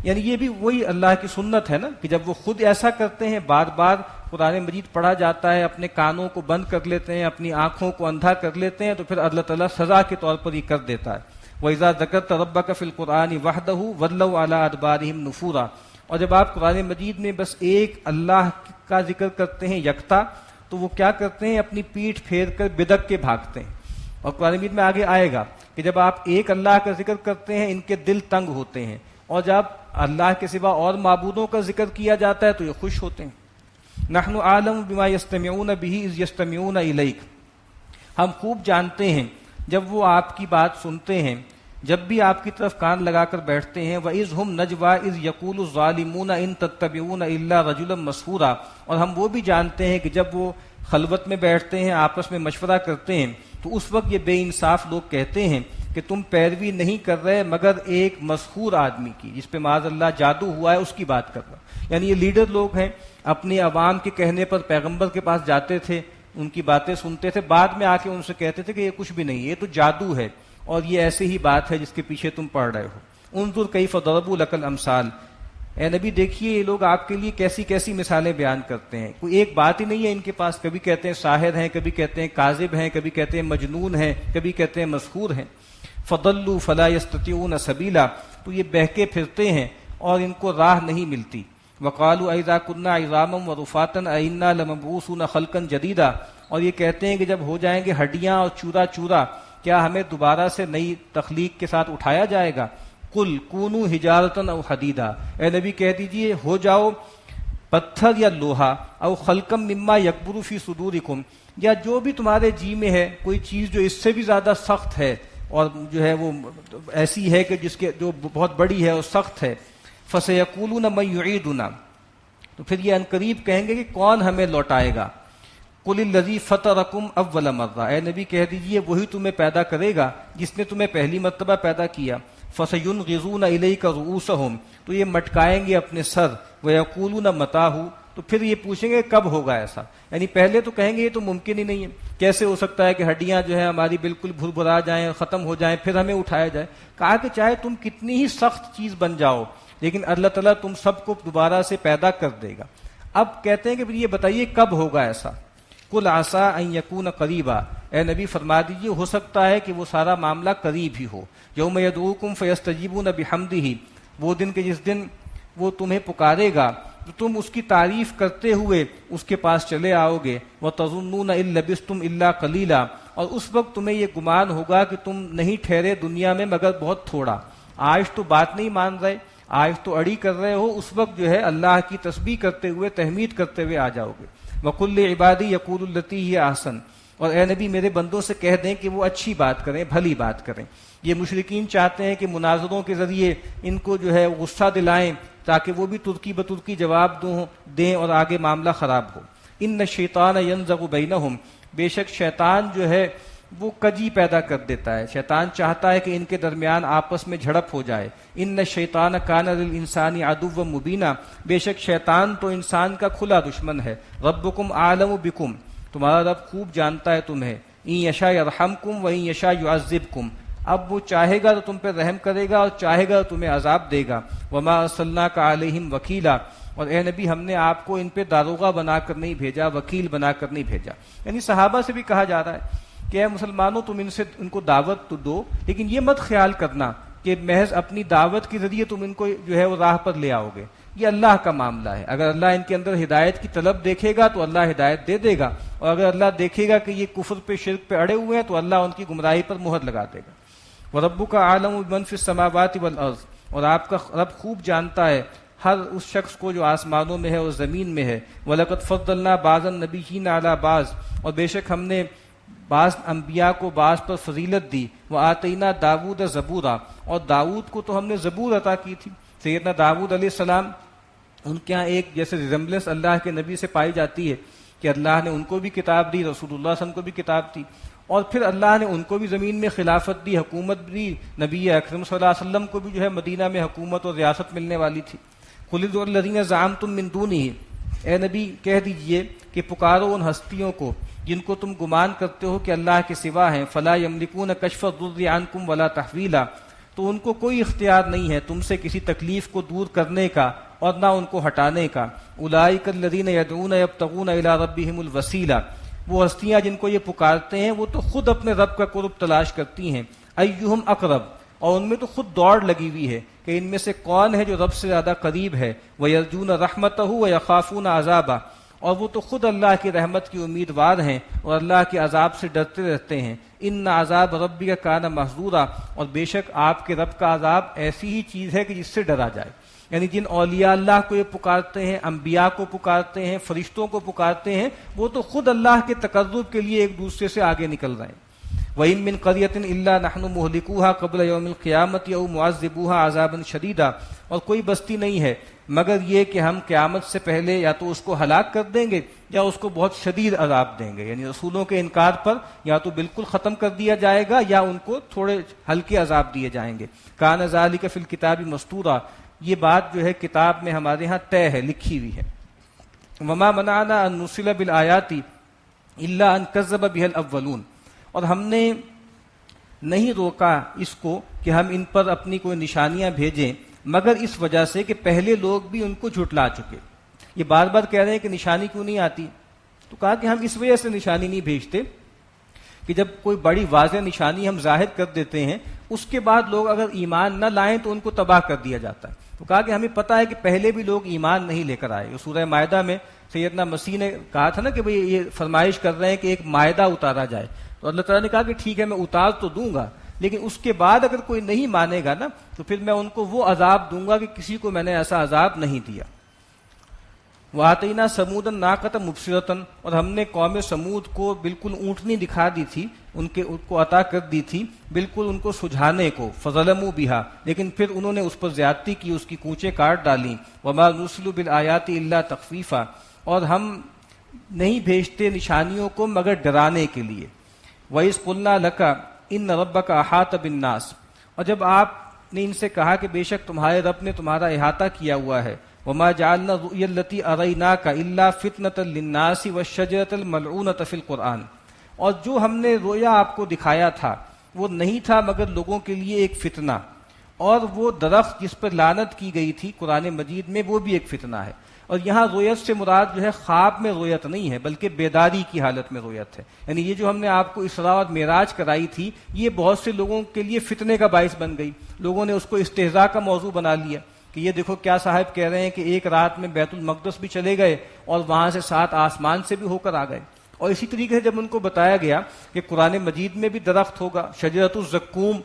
یعنی یہ بھی وہی اللہ کی سنت ہے نا کہ جب وہ خود ایسا کرتے ہیں، بار بار قرآن مجید پڑھا جاتا ہے، اپنے کانوں کو بند کر لیتے ہیں، اپنی آنکھوں کو اندھا کر لیتے ہیں، تو پھر اللہ تعالیٰ سزا کے طور پر یہ کر دیتا ہے. وَإِذَا ذَكَرْتَ رَبَّكَ فِي الْقُرْآنِ وَحْدَهُ وَلَّوْا عَلَىٰ أَدْبَارِهِمْ نُفُورًا. اور جب آپ قرآن مجید میں بس ایک اللہ کا ذکر کرتے ہیں یکتا، تو وہ کیا کرتے ہیں؟ اپنی پیٹھ پھیر کر بدک کے بھاگتے ہیں. اور قرآن مجید میں آگے آئے گا کہ جب آپ ایک اللہ کا ذکر کرتے ہیں ان کے دل تنگ ہوتے ہیں، اور جب اللہ کے سوا اور معبودوں کا ذکر کیا جاتا ہے تو یہ خوش ہوتے ہیں. نحن عالم بما یستمعون به اذ یستمعون الیک، ہم خوب جانتے ہیں جب وہ آپ کی بات سنتے ہیں، جب بھی آپ کی طرف کان لگا کر بیٹھتے ہیں. وَإِذْ هُمْ نَجْوَىٰ إِذْ يَقُولُ الظَّالِمُونَ إِن تَتَّبِعُونَ إِلَّا رَجُلًا مَّسْحُورًا، اور ہم وہ بھی جانتے ہیں کہ جب وہ خلوت میں بیٹھتے ہیں، آپس میں مشورہ کرتے ہیں، تو اس وقت یہ بے انصاف لوگ کہتے ہیں کہ تم پیروی نہیں کر رہے مگر ایک مسحور آدمی کی جس پہ معاذ اللہ جادو ہوا ہے، اس کی بات کر رہا. یعنی یہ لیڈر لوگ ہیں، اپنے عوام کے کہنے پر پیغمبر کے پاس جاتے تھے، ان کی باتیں سنتے تھے، بعد میں آ کے ان سے کہتے تھے کہ یہ کچھ بھی نہیں، یہ تو جادو ہے اور یہ ایسے ہی بات ہے جس کے پیچھے تم پڑھ رہے ہو. انظر کیف ضربوا لک الامثال، اے نبی دیکھیے یہ لوگ آپ کے لیے کیسی کیسی مثالیں بیان کرتے ہیں. کوئی ایک بات ہی نہیں ہے ان کے پاس، کبھی کہتے ہیں ساحر ہیں، کبھی کہتے ہیں کاذب ہیں، کبھی کہتے ہیں مجنون ہیں، کبھی کہتے ہیں مسحور ہیں. فضلوا فلا يستطيعون سبیلا، تو یہ بہکے پھرتے ہیں اور ان کو راہ نہیں ملتی. وقالوا اذا كنا عظاما ورفاتا ائنا لمبعوثون خلقا جديدا، اور یہ کہتے ہیں کہ جب ہو جائیں گے ہڈیاں اور چورا چورا، کیا ہمیں دوبارہ سے نئی تخلیق کے ساتھ اٹھایا جائے گا. قل کونوا حجارۃ او حدیدا، اے نبی کہہ دیجئے ہو جاؤ پتھر یا لوہا، او خلقا مما یکبر فی صدورکم، یا جو بھی تمہارے جی میں ہے کوئی چیز جو اس سے بھی زیادہ سخت ہے اور جو ہے وہ ایسی ہے کہ جس کے جو بہت بڑی ہے اور سخت ہے. فسیقولون من یعیدنا، تو پھر یہ عنقریب کہیں گے کہ کون ہمیں لوٹائے گا. قل الذی فطرکم اول مرہ، اے نبی کہہ دیجئے وہی تمہیں پیدا کرے گا جس نے تمہیں پہلی مرتبہ پیدا کیا. فسینغضون الیک رؤوسہم، تو یہ مٹکائیں گے اپنے سر. ویقولون متیٰ، تو پھر یہ پوچھیں گے کب ہوگا ایسا. یعنی پہلے تو کہیں گے یہ تو ممکن ہی نہیں ہے، کیسے ہو سکتا ہے کہ ہڈیاں جو ہے ہماری بالکل بھر بھرا جائیں، ختم ہو جائیں، پھر ہمیں اٹھایا جائے. کہا کہ چاہے تم کتنی ہی سخت چیز بن جاؤ لیکن اللہ تعالیٰ تم سب کو دوبارہ سے پیدا کر دے گا. اب کہتے ہیں کہ یہ بتائیے کب ہوگا ایسا. قل عسیٰ ان یکون قریبا، اے نبی فرما دیجیے ہو سکتا ہے کہ وہ سارا معاملہ قریب ہی ہو. یوم یدعوکم فیستجیبون بحمدہ، وہ دن کہ جس دن وہ تمہیں پکارے گا تو تم اس کی تعریف کرتے ہوئے اس کے پاس چلے آؤ گے. وَتَظُنُّونَ إِن لَبِثْتُمْ إِلَّا قَلِيلًا، اور اس وقت تمہیں یہ گمان ہوگا کہ تم نہیں ٹھہرے دنیا میں مگر بہت تھوڑا. آج تو بات نہیں مان رہے، آج تو اڑی کر رہے ہو، اس وقت جو ہے اللہ کی تسبیح کرتے ہوئے تحمید کرتے ہوئے آ جاؤ گے. وَقُلْ لِعِبَادِي يَقُولُوا الَّتِي هِيَ أَحْسَنُ، اور اے نبی میرے بندوں سے کہہ دیں کہ وہ اچھی بات کریں، بھلی بات کریں. یہ مشرکین چاہتے ہیں کہ مناظروں کے ذریعے ان کو جو ہے غصہ دلائیں تاکہ وہ بھی ترکی بترکی جواب دیں اور آگے معاملہ خراب ہو. ان الشیطان ینزغ بینہم، بے شک شیطان جو ہے وہ کجی پیدا کر دیتا ہے، شیطان چاہتا ہے کہ ان کے درمیان آپس میں جھڑپ ہو جائے. ان الشیطان کان للانسان عدوا مبینا، بے شک شیطان تو انسان کا کھلا دشمن ہے. ربکم اعلم بکم، تمہارا رب خوب جانتا ہے تمہیں. ان یشاء یرحمکم و ان یشاء یعذبکم، اب وہ چاہے گا تو تم پہ رحم کرے گا اور چاہے گا تو تمہیں عذاب دے گا. وما ارسلناک علیہم وکیلا، اور اے نبی ہم نے آپ کو ان پہ داروغہ بنا کر نہیں بھیجا، وکیل بنا کر نہیں بھیجا. یعنی صحابہ سے بھی کہا جا رہا ہے کہ اے مسلمانوں تم ان کو دعوت تو دو، لیکن یہ مت خیال کرنا کہ محض اپنی دعوت کے ذریعے تم ان کو جو ہے وہ راہ پر لے آؤ گے. یہ اللہ کا معاملہ ہے. اگر اللہ ان کے اندر ہدایت کی طلب دیکھے گا تو اللہ ہدایت دے دے گا, اور اگر اللہ دیکھے گا کہ یہ کفر پہ شرک پہ اڑے ہوئے ہیں تو اللہ ان کی گمراہی پر مہر لگا دے گا. وَرَبُّكَ أَعْلَمُ بِمَنْ فِي السَّمَاوَاتِ وَالْأَرْضِ, اور آپ کا رب خوب جانتا ہے ہر اس شخص کو جو آسمانوں میں ہے اور زمین میں ہے. وَلَقَدْ فَضَّلْنَا بَعْضَ النَّبِيِّينَ عَلَى بَعْضٍ, اور بے شک ہم نے بعض انبیاء کو بعض پر فضیلت دی. وَآتَيْنَا دَاوُودَ زَبُورًا, اور داؤد کو تو ہم نے زبور عطا کی تھی. سیدنا داؤد علیہ السلام, ان کے یہاں ایک جیسے ریزمبلنس اللہ کے نبی سے پائی جاتی ہے کہ اللہ نے ان کو بھی کتاب دی, رسول اللہ صلی اللہ علیہ وسلم کو بھی کتاب دی, اور پھر اللہ نے ان کو بھی زمین میں خلافت دی, حکومت دی. نبی اکرم صلی اللہ علیہ وسلم کو بھی جو ہے مدینہ میں حکومت اور ریاست ملنے والی تھی. قُلِ ادْعُوا الَّذِينَ زَعَمْتُم مِّن دُونِهِ, اے نبی کہہ دیجئے کہ پکارو ان ہستیوں کو جن کو تم گمان کرتے ہو کہ اللہ کے سوا ہیں. فَلَا يَمْلِكُونَ كَشْفَ الضُّرِّ عَنكُمْ وَلَا تَحْوِيلًا, تو ان کو کوئی اختیار نہیں ہے تم سے کسی تکلیف کو دور کرنے کا اور نہ ان کو ہٹانے کا. اولئک الذین یدعون یبتغون الی ربہم الوسیلہ, وہ ہستیاں جن کو یہ پکارتے ہیں وہ تو خود اپنے رب کا قرب تلاش کرتی ہیں. ایہم اقرب, اور ان میں تو خود دوڑ لگی ہوئی ہے کہ ان میں سے کون ہے جو رب سے زیادہ قریب ہے. ویرجون رحمتہ ویخافون عذابہ, اور وہ تو خود اللہ کی رحمت کی امیدوار ہیں اور اللہ کے عذاب سے ڈرتے رہتے ہیں. ان عذاب ربک کان محذورا, اور بے شک آپ کے رب کا عذاب ایسی ہی چیز ہے کہ جس سے ڈرا جائے. یعنی جن اولیاء اللہ کو یہ پکارتے ہیں, انبیاء کو پکارتے ہیں, فرشتوں کو پکارتے ہیں, وہ تو خود اللہ کے تقرب کے لیے ایک دوسرے سے آگے نکل رہے ہیں. وَإِن مِّن قَرْيَةٍ إِلَّا نَحْنُ مُهْلِكُوهَا قَبْلَ يَوْمِ الْقِيَامَةِ أَوْ مُعَذِّبُوهَا عَذَابًا شَدِيدًا, اور کوئی بستی نہیں ہے مگر یہ کہ ہم قیامت سے پہلے یا تو اس کو ہلاک کر دیں گے یا اس کو بہت شدید عذاب دیں گے. یعنی رسولوں کے انکار پر یا تو بالکل ختم کر دیا جائے گا یا ان کو تھوڑے ہلکے عذاب دیے جائیں گے. كَانَ ذَلِكَ فِي الْكِتَابِ مَسْطُورًا, یہ بات جو ہے کتاب میں ہمارے ہاں طے ہے, لکھی ہوئی ہے. وَمَا مَنَعَنَا أَن نُرْسِلَ بِالْآيَاتِ إِلَّا أَن كَذَّبَ بِهَا الْأَوَّلُونَ, اور ہم نے نہیں روکا اس کو کہ ہم ان پر اپنی کوئی نشانیاں بھیجیں مگر اس وجہ سے کہ پہلے لوگ بھی ان کو جھٹلا چکے. یہ بار بار کہہ رہے ہیں کہ نشانی کیوں نہیں آتی, تو کہا کہ ہم اس وجہ سے نشانی نہیں بھیجتے کہ جب کوئی بڑی واضح نشانی ہم ظاہر کر دیتے ہیں اس کے بعد لوگ اگر ایمان نہ لائیں تو ان کو تباہ کر دیا جاتا ہے. تو کہا کہ ہمیں پتہ ہے کہ پہلے بھی لوگ ایمان نہیں لے کر آئے. سورہ مائدہ میں سیدنا مسیح نے کہا تھا نا کہ بھئی یہ فرمائش کر رہے ہیں کہ ایک مائدہ اتارا جائے, تو اللہ تعالیٰ نے کہا کہ ٹھیک ہے میں اتار تو دوں گا, لیکن اس کے بعد اگر کوئی نہیں مانے گا نا تو پھر میں ان کو وہ عذاب دوں گا کہ کسی کو میں نے ایسا عذاب نہیں دیا. وَآتَيْنَا ثَمُودَ النَّاقَةَ مُبْصِرَةً, اور ہم نے قوم سمود کو بالکل اونٹنی دکھا دی تھی, ان کو عطا کر دی تھی بالکل ان کو سجھانے کو. فَظَلَمُوا بِهَا, لیکن پھر انہوں نے اس پر زیادتی کی, اس کی کوچیں کاٹ ڈالیں. وَمَا نُرْسِلُ بِالْآيَاتِ إِلَّا تَخْوِيفًا, اور ہم نہیں بھیجتے نشانیوں کو مگر ڈرانے کے لیے. وَإِذْ قُلْنَا لَكَ إِنَّ رَبَّكَ أَحَاطَ بِالنَّاسِ, اور جب آپ نے ان سے کہا کہ بے شک تمہارے رب نے تمہارا احاطہ کیا ہوا ہے. وَمَا جَعَلْنَا الرُّؤْيَا الَّتِي أَرَيْنَاكَ إِلَّا فِتْنَةً لِلنَّاسِ وَالشَّجَرَةَ الْمَلْعُونَةَ فِي الْقُرْآنِ, اور جو ہم نے رویا آپ کو دکھایا تھا وہ نہیں تھا مگر لوگوں کے لیے ایک فتنہ, اور وہ درخت جس پر لعنت کی گئی تھی قرآن مجید میں وہ بھی ایک فتنہ ہے. اور یہاں رویت سے مراد جو ہے خواب میں رویت نہیں ہے بلکہ بیداری کی حالت میں رویت ہے. یعنی یہ جو ہم نے آپ کو اسراء اور معراج کرائی تھی یہ بہت سے لوگوں کے لیے فتنے کا باعث بن گئی. لوگوں نے اس کو استہزاء کا موضوع بنا لیا کہ یہ دیکھو کیا صاحب کہہ رہے ہیں کہ ایک رات میں بیت المقدس بھی چلے گئے اور وہاں سے 7 آسمان سے بھی ہو کر آ گئے. اور اسی طریقے سے جب ان کو بتایا گیا کہ قرآن مجید میں بھی درخت ہوگا شجرۃ الزقوم,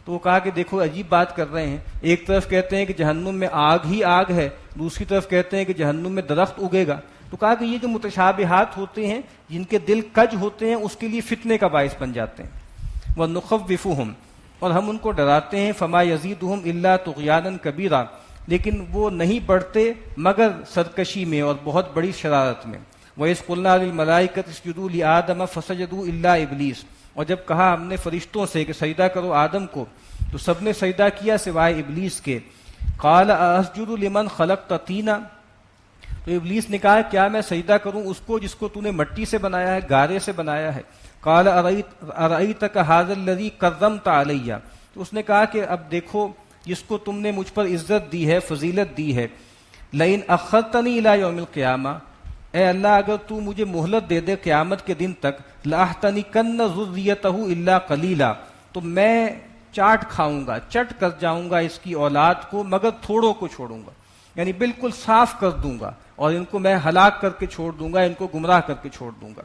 تو وہ کہا کہ دیکھو عجیب بات کر رہے ہیں, ایک طرف کہتے ہیں کہ جہنم میں آگ ہی آگ ہے, دوسری طرف کہتے ہیں کہ جہنم میں درخت اگے گا. تو کہا کہ یہ جو متشابہات ہوتے ہیں جن کے دل کج ہوتے ہیں اس کے لیے فتنے کا باعث بن جاتے ہیں. وَنُخَوِّفُهُمْ, اور ہم ان کو ڈراتے ہیں. فَمَا يَزِيدُهُمْ إِلَّا طُغْيَانًا كَبِيرًا, لیکن وہ نہیں بڑھتے مگر سرکشی میں اور بہت بڑی شرارت میں. وَإِذْ قُلْنَا لِلْمَلَائِكَةِ اسْجُدُوا لِآدَمَ فَسَجَدُوا إِلَّا إِبْلِيسَ, اور جب کہا ہم نے فرشتوں سے کہ سجدہ کرو آدم کو تو سب نے سجدہ کیا سوائے ابلیس کے. قَالَ أَسْجُدُ لِمَنْ خَلَقْتَ طِينًا, تو ابلیس نے کہا کیا میں سجدہ کروں اس کو جس کو تو نے مٹی سے بنایا ہے, گارے سے بنایا ہے. قَالَ أَرَأَيْتَكَ هَذَا الَّذِي كَرَّمْتَ عَلَيَّ, تو اس نے کہا کہ اب دیکھو جس کو تم نے مجھ پر عزت دی ہے فضیلت دی ہے. لَئِنْ أَخَّرْتَنِي إِلَىٰ يَوْمِ الْقِيَامَةِ, اے اللہ اگر تو مجھے مہلت دے دے قیامت کے دن تک, لَأَحْتَنِكَنَّ ذُرِّيَّتَهُ إِلَّا قَلِيلًا, تو میں چاٹ کھاؤں گا، چٹ کر جاؤں گا اس کی اولاد کو، مگر تھوڑوں کو چھوڑوں گا، یعنی بالکل صاف کر دوں گا اور ان کو میں ہلاک کر کے چھوڑ دوں گا، ان کو گمراہ کر کے چھوڑ دوں گا۔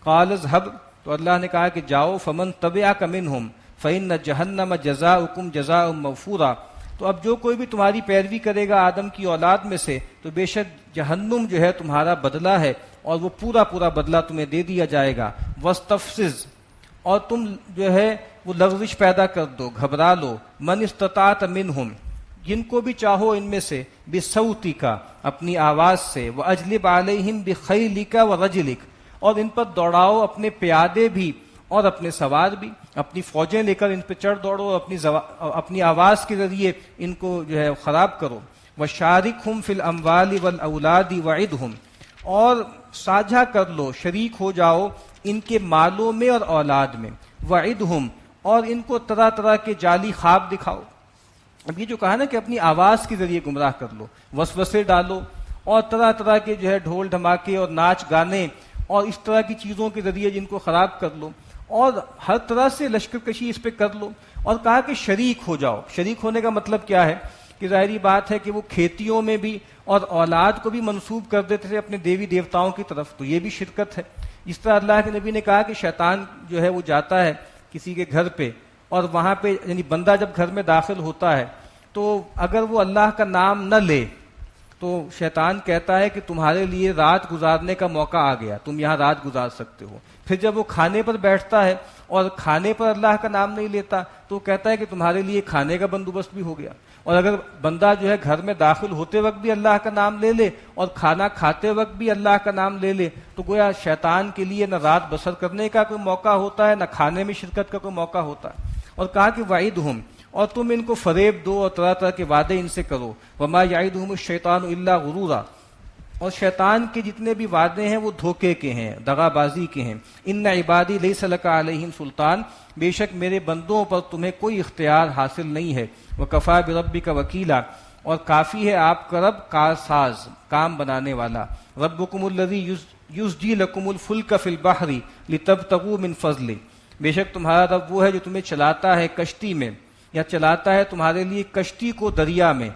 قال اذهب، تو اللہ نے کہا کہ جاؤ، فمن تبعک منہم فإن جہنم جزاؤکم جزاء موفورا، تو اب جو کوئی بھی تمہاری پیروی کرے گا آدم کی اولاد میں سے تو بے شک جہنم جو ہے تمہارا بدلہ ہے اور وہ پورا پورا بدلہ تمہیں دے دیا جائے گا۔ واستفزز، اور تم جو ہے وہ لغزش پیدا کر دو، گھبرا لو، من استطاعت منہم، جن کو بھی چاہو ان میں سے، بصوتک، اپنی آواز سے، واجلب علیہم بخیلک ورجلک، اور ان پر دوڑاؤ اپنے پیادے بھی اور اپنے سوار بھی، اپنی فوجیں لے کر ان پہ چڑھ دوڑو، اپنی آواز کے ذریعے ان کو جو ہے خراب کرو۔ وشارکہم فی الاموال والاولاد وعدہم، اور ساجھا کر لو، شریک ہو جاؤ ان کے مالوں میں اور اولاد میں، وعدہم، اور ان کو طرح طرح کے جعلی خواب دکھاؤ۔ اب یہ جو کہا نا کہ اپنی آواز کے ذریعے گمراہ کر لو، وسوسے ڈالو، اور طرح طرح کے جو ہے ڈھول دھماکے اور ناچ گانے اور اس طرح کی چیزوں کے ذریعے جن کو خراب کر لو، اور ہر طرح سے لشکر کشی اس پہ کر لو، اور کہا کہ شریک ہو جاؤ۔ شریک ہونے کا مطلب کیا ہے کہ ظاہری بات ہے کہ وہ کھیتیوں میں بھی اور اولاد کو بھی منسوب کر دیتے تھے اپنے دیوی دیوتاؤں کی طرف، تو یہ بھی شرکت ہے۔ جس طرح اللہ کے نبی نے کہا کہ شیطان جو ہے وہ جاتا ہے کسی کے گھر پہ، اور وہاں پہ یعنی بندہ جب گھر میں داخل ہوتا ہے تو اگر وہ اللہ کا نام نہ لے تو شیطان کہتا ہے کہ تمہارے لیے رات گزارنے کا موقع آ گیا، تم یہاں رات گزار سکتے ہو۔ پھر جب وہ کھانے پر بیٹھتا ہے اور کھانے پر اللہ کا نام نہیں لیتا تو وہ کہتا ہے کہ تمہارے لیے کھانے کا بندوبست بھی ہو گیا۔ اور اگر بندہ جو ہے گھر میں داخل ہوتے وقت بھی اللہ کا نام لے لے اور کھانا کھاتے وقت بھی اللہ کا نام لے لے تو گویا شیطان کے لیے نہ رات بسر کرنے کا کوئی موقع ہوتا ہے، نہ کھانے میں شرکت کا کوئی موقع ہوتا ہے۔ اور کہا کہ وعدہم، اور تم ان کو فریب دو اور طرح طرح کے وعدے ان سے کرو، وما یعدہم الشیطان الا غرورا، اور شیطان کے جتنے بھی وعدے ہیں وہ دھوکے کے ہیں، دغا بازی کے ہیں۔ ان عبادی لیس لک علیہم سلطان، بے شک میرے بندوں پر تمہیں کوئی اختیار حاصل نہیں ہے۔ وکفی بربک وکیلا، اور کافی ہے آپ کا رب کارساز، کام بنانے والا۔ ربکم الذی یزجی لکم الفلک فی البحر لتبتغوا من فضلہ، بے شک تمہارا رب وہ ہے جو تمہیں چلاتا ہے کشتی میں، یا چلاتا ہے تمہارے لیے کشتی کو دریا میں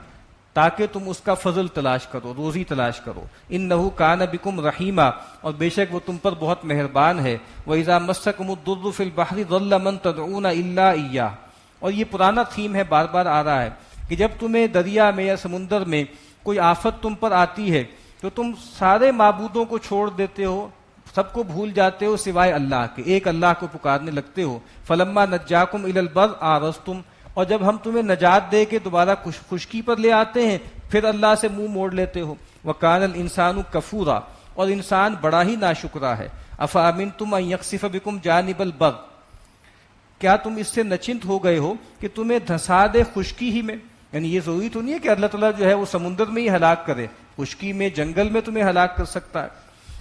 تاکہ تم اس کا فضل تلاش کرو، روزی تلاش کرو۔ انہ کان بکم رحیما، اور بے شک وہ تم پر بہت مہربان ہے۔ وَإِذَا مَسَّكُمُ الضُّرُّ فِي الْبَحْرِ ضَلَّ مَن تَدْعُونَ إِلَّا إِيَّاهُ، اور یہ پرانا تھیم ہے، بار بار آ رہا ہے کہ جب تمہیں دریا میں یا سمندر میں کوئی آفت تم پر آتی ہے تو تم سارے معبودوں کو چھوڑ دیتے ہو، سب کو بھول جاتے ہو سوائے اللہ کے، ایک اللہ کو پکارنے لگتے ہو۔ فَلَمَّا نَجَّاكُمْ إِلَى الْبَرِّ أَعْرَضْتُمْ، اور جب ہم تمہیں نجات دے کے دوبارہ خشکی پر لے آتے ہیں پھر اللہ سے منہ موڑ لیتے ہو۔ وَكَانَ الْإِنسَانُ كَفُورًا، اور انسان بڑا ہی ناشکرا ہے۔ أَفَأَمِنْتُمْ أَن يَخْسِفَ بِكُمْ جَانِبَ الْبَرِّ، کیا تم اس سے نچنت ہو گئے ہو کہ تمہیں دھسا دے خشکی ہی میں، یعنی یہ ضروری تو نہیں ہے کہ اللہ تعالیٰ جو ہے وہ سمندر میں ہی ہلاک کرے، خشکی میں جنگل میں تمہیں ہلاک کر سکتا ہے۔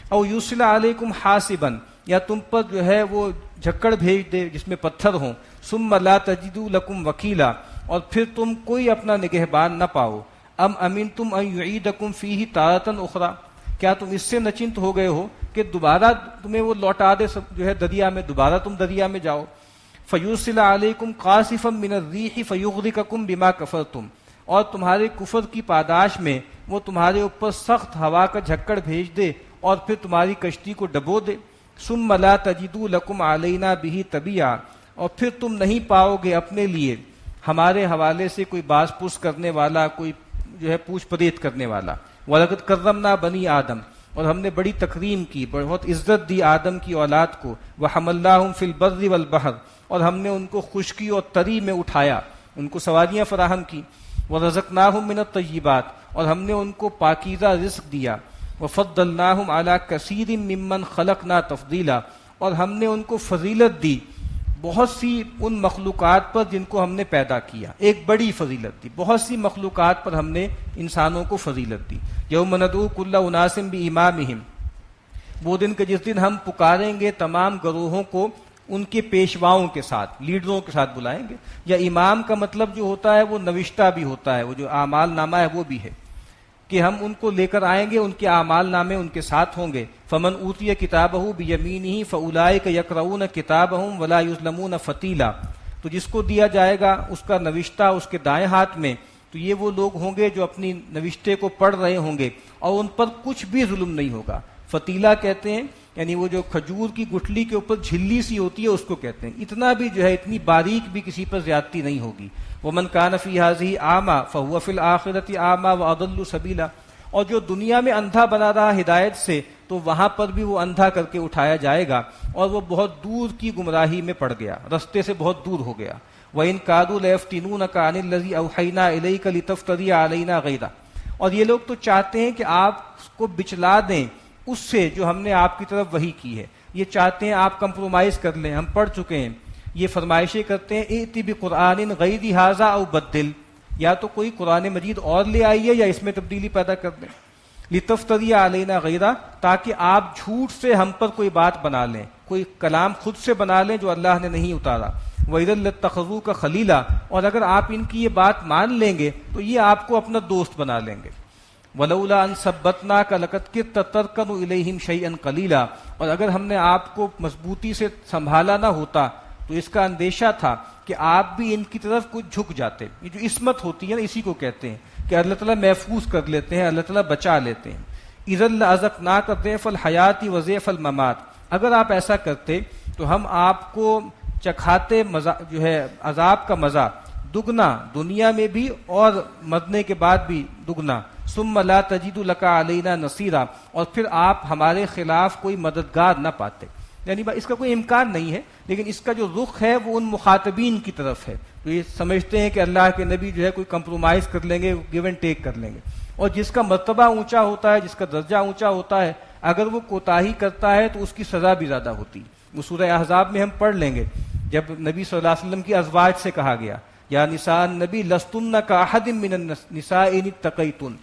او یرسل علیکم حاسبا، یا تم پر جو ہے وہ جھکڑ بھیج دے جس میں پتھر ہوں، ثم لا تجدوا لکم وکیلا، اور پھر تم کوئی اپنا نگہبان نہ پاؤ۔ ام امنتم ان یعیدکم فیہ تارۃ اخری، کیا تم اس سے نچنت ہو گئے ہو کہ دوبارہ تمہیں وہ لوٹا دے جو ہے دریا میں، دوبارہ تم دریا میں جاؤ۔ فیرسل علیکم قاصفا من الریح فیغرقکم بما کفرتم، اور تمہارے کفر کی پاداش میں وہ تمہارے اوپر سخت ہوا کا جھکڑ بھیج دے اور پھر تمہاری کشتی کو ڈبو دے۔ ثم لا تجدوا لکم علینا بہ تبیعا، اور پھر تم نہیں پاؤ گے اپنے لیے ہمارے حوالے سے کوئی باز پرس کرنے والا، کوئی جو ہے پوچھ پریت کرنے والا۔ وَلَقَدْ كَرَّمْنَا بَنِي آدم، اور ہم نے بڑی تکریم کی، بہت عزت دی آدم کی اولاد کو۔ وَحَمَلْنَاهُمْ فِي الْبَرِّ وَالْبَحْرِ، اور ہم نے ان کو خشکی اور تری میں اٹھایا، ان کو سواریاں فراہم کی۔ وَرَزَقْنَاهُمْ مِنَ الطَّيِّبَاتِ، اور ہم نے ان کو پاکیزہ رزق دیا۔ وَفَضَّلْنَاهُمْ عَلَى كَثِيرٍ مِّمَّنْ خَلَقْنَا تَفْضِيلًا، اور ہم نے ان کو فضیلت دی بہت سی ان مخلوقات پر جن کو ہم نے پیدا کیا، ایک بڑی فضیلت دی، بہت سی مخلوقات پر ہم نے انسانوں کو فضیلت دی۔ یوم ندعو کل اناس بامامہم، وہ دن کہ جس دن ہم پکاریں گے تمام گروہوں کو ان کے پیشواؤں کے ساتھ، لیڈروں کے ساتھ بلائیں گے۔ یا امام کا مطلب جو ہوتا ہے وہ نوشتہ بھی ہوتا ہے، وہ جو اعمال نامہ ہے وہ بھی ہے کہ ہم ان کو لے کر آئیں گے، ان کے اعمال نامے ان کے ساتھ ہوں گے۔ فمن اوتی کتابہ بیمینہ فاولئک یقرؤون کتابہم ولا یظلمون فتیلا، تو تو جس کو دیا جائے گا اس کا نوشتہ اس کے دائیں ہاتھ میں، تو یہ وہ لوگ ہوں گے جو اپنی نوشتے کو پڑھ رہے ہوں گے اور ان پر کچھ بھی ظلم نہیں ہوگا۔ فتیلہ کہتے ہیں یعنی وہ جو کھجور کی گٹھلی کے اوپر جھلی سی ہوتی ہے اس کو کہتے ہیں، اتنا بھی جو ہے اتنی باریک بھی کسی پر زیادتی نہیں ہوگی۔ وَمَنْ كَانَ فِي هَٰذِهِ أَعْمَىٰ فَهُوَ فِي الْآخِرَةِ أَعْمَىٰ وَأَضَلُّ سَبِيلًا، اور جو دنیا میں اندھا بنا رہا ہدایت سے تو وہاں پر بھی وہ اندھا کر کے اٹھایا جائے گا اور وہ بہت دور کی گمراہی میں پڑ گیا، رستے سے بہت دور ہو گیا۔ وَإِنْ كَادُوا لَيَفْتِنُونَكَ عَنِ الَّذِي أَوْحَيْنَا إِلَيْكَ لِتَفْتَرِيَ عَلَيْنَا غَيْرَهُ، اور یہ لوگ تو چاہتے ہیں کہ آپ کو بچلا دیں اس سے جو ہم نے آپ کی طرف وحی کی ہے، یہ چاہتے ہیں آپ کمپرومائز کر لیں، ہم پڑھ چکے ہیں، یہ فرمائشیں کرتے ہیں ائتی بقرآن غیر ھذا او بدل، یا تو کوئی قرآن مجید اور لے آئیے یا اس میں تبدیلی پیدا کر دیں، لتفتری علینا غیرہ، تاکہ آپ جھوٹ سے ہم پر کوئی بات بنا لیں، کوئی کلام خود سے بنا لیں جو اللہ نے نہیں اتارا۔ وَإِذًا لَاتَّخَذُوكَ خَلِيلًا، اور اگر آپ ان کی یہ بات مان لیں گے تو یہ آپ کو اپنا دوست بنا لیں گے۔ وَلَوْلَا أَن ثَبَّتْنَاكَ لَقَدْ كِدتَّ تَرْكَنُ إِلَيْهِمْ شَيْئًا قَلِيلًا، اور اگر ہم نے آپ کو مضبوطی سے سنبھالا نہ ہوتا تو اس کا اندیشہ تھا کہ آپ بھی ان کی طرف کچھ جھک جاتے۔ یہ جو عصمت ہوتی ہے نا اسی کو کہتے ہیں کہ اللہ تعالیٰ محفوظ کر لیتے ہیں، اللہ تعالیٰ بچا لیتے ہیں۔ اِذًا لَأَذَقْنَاكَ ضِعْفَ الْحَيَاةِ وَضِعْفَ الْمَمَاتِ، اگر آپ ایسا کرتے تو ہم آپ کو چکھاتے جو ہے عذاب کا مزہ دگنا دنیا میں بھی اور مرنے کے بعد بھی دگنا۔ ثم لا تجد لك علینا نصیرا، اور پھر آپ ہمارے خلاف کوئی مددگار نہ پاتے، یعنی اس کا کوئی امکان نہیں ہے، لیکن اس کا جو رخ ہے وہ ان مخاطبین کی طرف ہے، تو یہ سمجھتے ہیں کہ اللہ کے نبی جو ہے کوئی کمپرومائز کر لیں گے، گیو اینڈ ٹیک کر لیں گے، اور جس کا مرتبہ اونچا ہوتا ہے، جس کا درجہ اونچا ہوتا ہے، اگر وہ کوتاہی کرتا ہے تو اس کی سزا بھی زیادہ ہوتی ہے۔ وہ سورہ احزاب میں ہم پڑھ لیں گے جب نبی صلی اللہ علیہ وسلم کی ازواج سے کہا گیا یا نساء النبی لستن کاحد من النساء ان اتقیتن،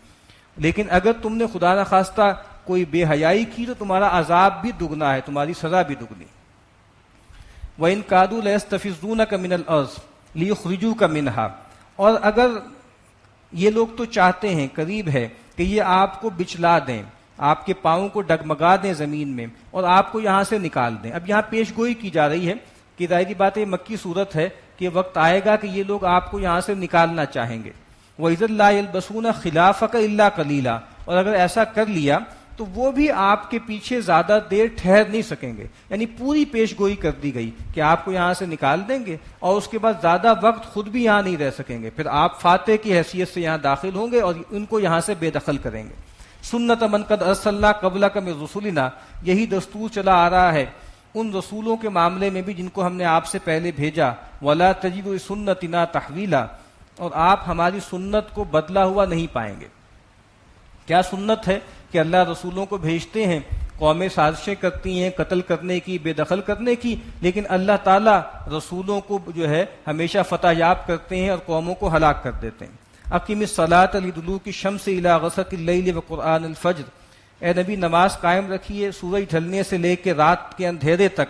لیکن اگر تم نے خدا نخواستہ کوئی بے حیائی کی تو تمہارا عذاب بھی دگنا ہے، تمہاری سزا بھی دگنی۔ وَإِن كَادُوا لَيَسْتَفِزُّونَكَ مِنَ الْأَرْضِ لِيُخْرِجُوكَ مِنْهَا، اور اگر یہ لوگ تو چاہتے ہیں، قریب ہے کہ یہ آپ کو بچلا دیں، آپ کے پاؤں کو ڈگمگا دیں زمین میں اور آپ کو یہاں سے نکال دیں۔ اب یہاں پیش گوئی کی جا رہی ہے کہ ظاہری بات ہے مکی صورت ہے کہ وقت آئے گا کہ یہ لوگ آپ کو یہاں سے نکالنا چاہیں گے۔ وَإِذًا لَا يَلْبَسُونَ خِلَافَكَ إِلَّا قَلِيلًا، اور اگر ایسا کر لیا تو وہ بھی آپ کے پیچھے زیادہ دیر ٹھہر نہیں سکیں گے، یعنی پوری پیش گوئی کر دی گئی کہ آپ کو یہاں سے نکال دیں گے اور اس کے بعد زیادہ وقت خود بھی یہاں نہیں رہ سکیں گے، پھر آپ فاتح کی حیثیت سے یہاں داخل ہوں گے اور ان کو یہاں سے بے دخل کریں گے۔ سنت من قد ارسلنا قبلک من رسلنا، یہی دستور چلا آ رہا ہے ان رسولوں کے معاملے میں بھی جن کو ہم نے آپ سے پہلے بھیجا۔ ولا تجد لسنتنا تحویلا، اور آپ ہماری سنت کو بدلا ہوا نہیں پائیں گے۔ کیا سنت ہے کہ اللہ رسولوں کو بھیجتے ہیں، قومیں سازشیں کرتی ہیں قتل کرنے کی، بے دخل کرنے کی، لیکن اللہ تعالیٰ رسولوں کو جو ہے ہمیشہ فتح یاب کرتے ہیں اور قوموں کو ہلاک کر دیتے ہیں۔ اقیم الصلاۃ لدلوک الشمس الی غسق اللیل وقرآن الفجر، اے نبی نماز قائم رکھیے سورج ڈھلنے سے لے کے رات کے اندھیرے تک،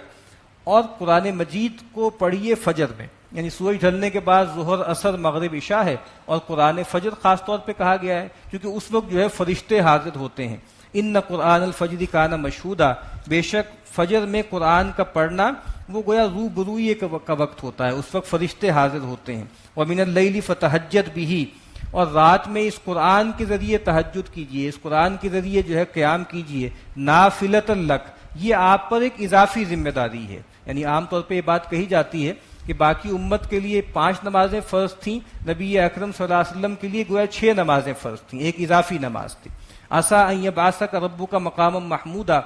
اور قرآن مجید کو پڑھیے فجر میں، یعنی سورج ڈھلنے کے بعد ظہر عصر مغرب عشاء ہے، اور قرآن فجر خاص طور پہ کہا گیا ہے کیونکہ اس وقت جو ہے فرشتے حاضر ہوتے ہیں۔ ان قرآن الفجر کان مشہودا، بے شک فجر میں قرآن کا پڑھنا وہ گویا روبروئی کا وقت ہوتا ہے، اس وقت فرشتے حاضر ہوتے ہیں۔ ومن اللیل فتہجد بہ، اور رات میں اس قرآن کے ذریعے تہجد کیجئے، اس قرآن کے ذریعے جو ہے قیام کیجئے۔ نافلۃ لک، یہ آپ پر ایک اضافی ذمہ داری ہے، یعنی عام طور پہ یہ بات کہی جاتی ہے کہ باقی امت کے لیے 5 نمازیں فرض تھیں، نبی اکرم صلی اللہ علیہ وسلم کے لیے گویا 6 نمازیں فرض تھیں، ایک اضافی نماز تھی۔ عسیٰ ان یبعثک ربک مقاما محمودا،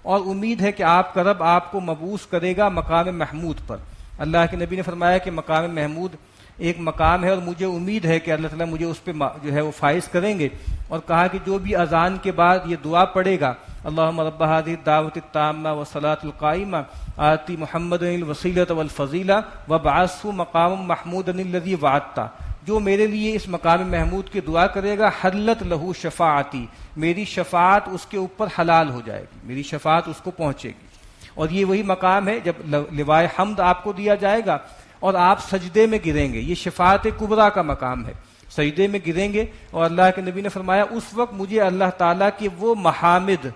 اور امید ہے کہ آپ کا رب آپ کو مبعوث کرے گا مقام محمود پر۔ اللہ کے نبی نے فرمایا کہ مقام محمود ایک مقام ہے اور مجھے امید ہے کہ اللہ تعالیٰ مجھے اس پہ جو ہے وہ فائز کریں گے، اور کہا کہ جو بھی اذان کے بعد یہ دعا پڑھے گا، اللہم رب هذه الدعوة التامة والصلاة القائمة آتی محمد الوسیلۃ والفضیلہ وابعثہ مقام محمود الذی وعدتہ، جو میرے لیے اس مقام محمود کی دعا کرے گا، حلت لہو شفاعتی، میری شفاعت اس کے اوپر حلال ہو جائے گی، میری شفاعت اس کو پہنچے گی۔ اور یہ وہی مقام ہے جب لوائے حمد آپ کو دیا جائے گا اور آپ سجدے میں گریں گے، یہ شفاعت کبریٰ کا مقام ہے، سجدے میں گریں گے، اور اللہ کے نبی نے فرمایا اس وقت مجھے اللہ تعالیٰ کے وہ محامد،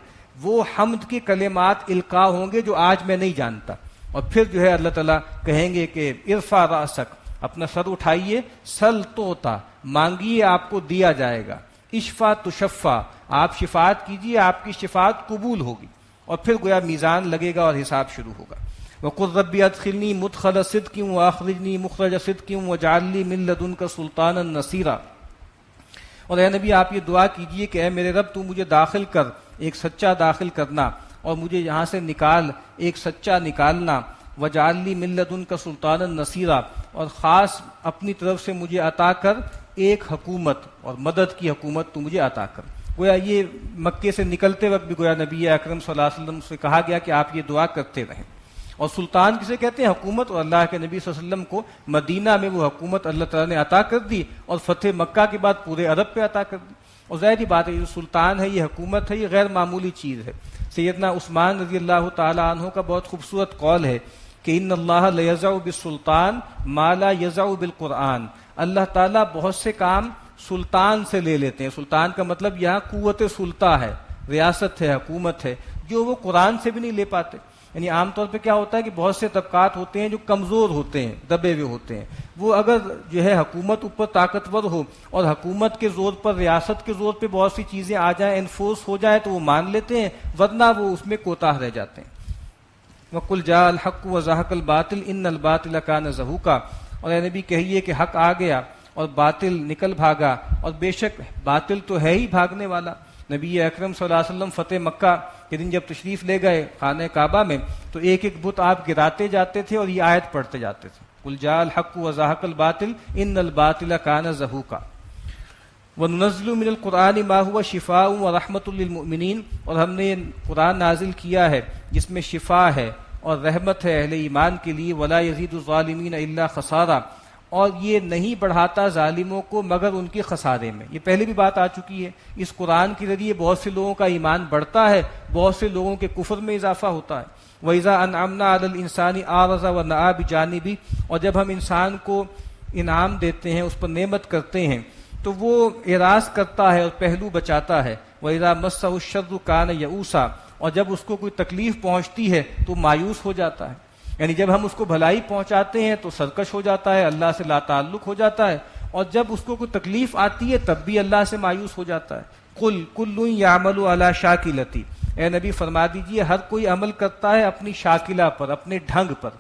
وہ حمد کے کلمات القاء ہوں گے جو آج میں نہیں جانتا، اور پھر جو ہے اللہ تعالیٰ کہیں گے کہ ارفع رأسک، اپنا سر اٹھائیے، سل توتا، مانگیے آپ کو دیا جائے گا، اشفا تشفا، آپ شفاعت کیجیے آپ کی شفاعت قبول ہوگی، اور پھر گویا میزان لگے گا اور حساب شروع ہوگا۔ وَقُلْ رَبِّ أَدْخِلْنِي مُدْخَلَ صِدْقٍ وَأَخْرِجْنِي مُخْرَجَ صِدْقٍ وَاجْعَلْ لِي مِن لَّدُنكَ سُلْطَانًا نَصِيرًا۔ اور اے نبی آپ یہ دعا کیجئے کہ اے میرے رب تو مجھے داخل کر، ایک سچا داخل کرنا، اور مجھے یہاں سے نکال، ایک سچا نکالنا، وَاجْعَلْ لِي مِن لَّدُنكَ سُلْطَانًا نَصِيرًا، اور خاص اپنی طرف سے مجھے عطا کر ایک حکومت اور مدد کی حکومت تو مجھے عطا کر۔ گویا یہ مکے سے نکلتے وقت بھی گویا نبی اکرم صلی اللہ علیہ وسلم سے کہا گیا کہ آپ یہ دعا کرتے رہیں۔ اور سلطان کسے کہتے ہیں؟ حکومت، اور اللہ کے نبی صلی اللہ علیہ وسلم کو مدینہ میں وہ حکومت اللہ تعالیٰ نے عطا کر دی، اور فتح مکہ کے بعد پورے عرب پہ عطا کر دی۔ اور ظاہری بات ہے، یہ سلطان ہے، یہ حکومت ہے، یہ غیر معمولی چیز ہے۔ سیدنا عثمان رضی اللہ تعالیٰ عنہ کا بہت خوبصورت قول ہے کہ ان اللہ لیضع بالسلطان ما لا یضع بالقرآن، اللہ تعالیٰ بہت سے کام سلطان سے لے لیتے ہیں۔ سلطان کا مطلب یہاں قوت سلطہ ہے، ریاست ہے، حکومت ہے، جو وہ قرآن سے بھی نہیں لے پاتے۔ یعنی عام طور پہ کیا ہوتا ہے کہ بہت سے طبقات ہوتے ہیں جو کمزور ہوتے ہیں، دبے ہوئے ہوتے ہیں، وہ اگر جو ہے حکومت اوپر طاقتور ہو اور حکومت کے زور پر، ریاست کے زور پہ بہت سی چیزیں آ جائیں، انفورس ہو جائے تو وہ مان لیتے ہیں، ورنہ وہ اس میں کوتاہ رہ جاتے ہیں۔ وَقُلْ جَاءَ الْحَقُّ وَزَهَقَ الْبَاطِلُ إِنَّ الْبَاطِلَ كَانَ زَهُوقًا، اور اے نبی کہیے کہ حق آ گیا اور باطل نکل بھاگا، اور بے شک باطل تو ہے ہی بھاگنے والا۔ نبی اکرم صلی اللہ علیہ وسلم فتح مکہ کے دن جب تشریف لے گئے خانہ کعبہ میں، تو ایک ایک بت آپ گراتے جاتے تھے اور یہ آیت پڑھتے جاتے تھے، قُلْ جَاءَ الْحَقُّ وَزَهَقَ الْبَاطِلُ إِنَّ الْبَاطِلَ كَانَ زَهُوقًا وَنُنَزِّلُ مِنَ الْقُرْآنِ مَا هُوَ شِفَاءٌ وَرَحْمَةٌ لِّلْمُؤْمِنِينَ، اور ہم نے قرآن نازل کیا ہے جس میں شفا ہے اور رحمت ہے اہل ایمان کے لیے، وَلَا يَزِيدُ الظَّالِمِينَ إِلَّا خَسَارًا، اور یہ نہیں بڑھاتا ظالموں کو مگر ان کے خسارے میں۔ یہ پہلے بھی بات آ چکی ہے، اس قرآن کے ذریعے بہت سے لوگوں کا ایمان بڑھتا ہے، بہت سے لوگوں کے کفر میں اضافہ ہوتا ہے۔ وَإِذَا أَنْعَمْنَا عَلَى الْإِنسَانِ أَعْرَضَ وَنَأَىٰ بِجَانِبِهِ، اور جب ہم انسان کو انعام دیتے ہیں، اس پر نعمت کرتے ہیں، تو وہ اعراض کرتا ہے اور پہلو بچاتا ہے۔ وَإِذَا مَسَّهُ الشَّرُّ كَانَ يَئُوسًا، اور جب اس کو کوئی تکلیف پہنچتی ہے تو مایوس ہو جاتا ہے۔ یعنی جب ہم اس کو بھلائی پہنچاتے ہیں تو سرکش ہو جاتا ہے، اللہ سے لا تعلق ہو جاتا ہے، اور جب اس کو کوئی تکلیف آتی ہے تب بھی اللہ سے مایوس ہو جاتا ہے۔ قُلْ كُلٌّ يَعْمَلُ عَلَىٰ شَاكِلَتِهِ، اے نبی فرما دیجئے ہر کوئی عمل کرتا ہے اپنی شاکلہ پر، اپنے ڈھنگ پر۔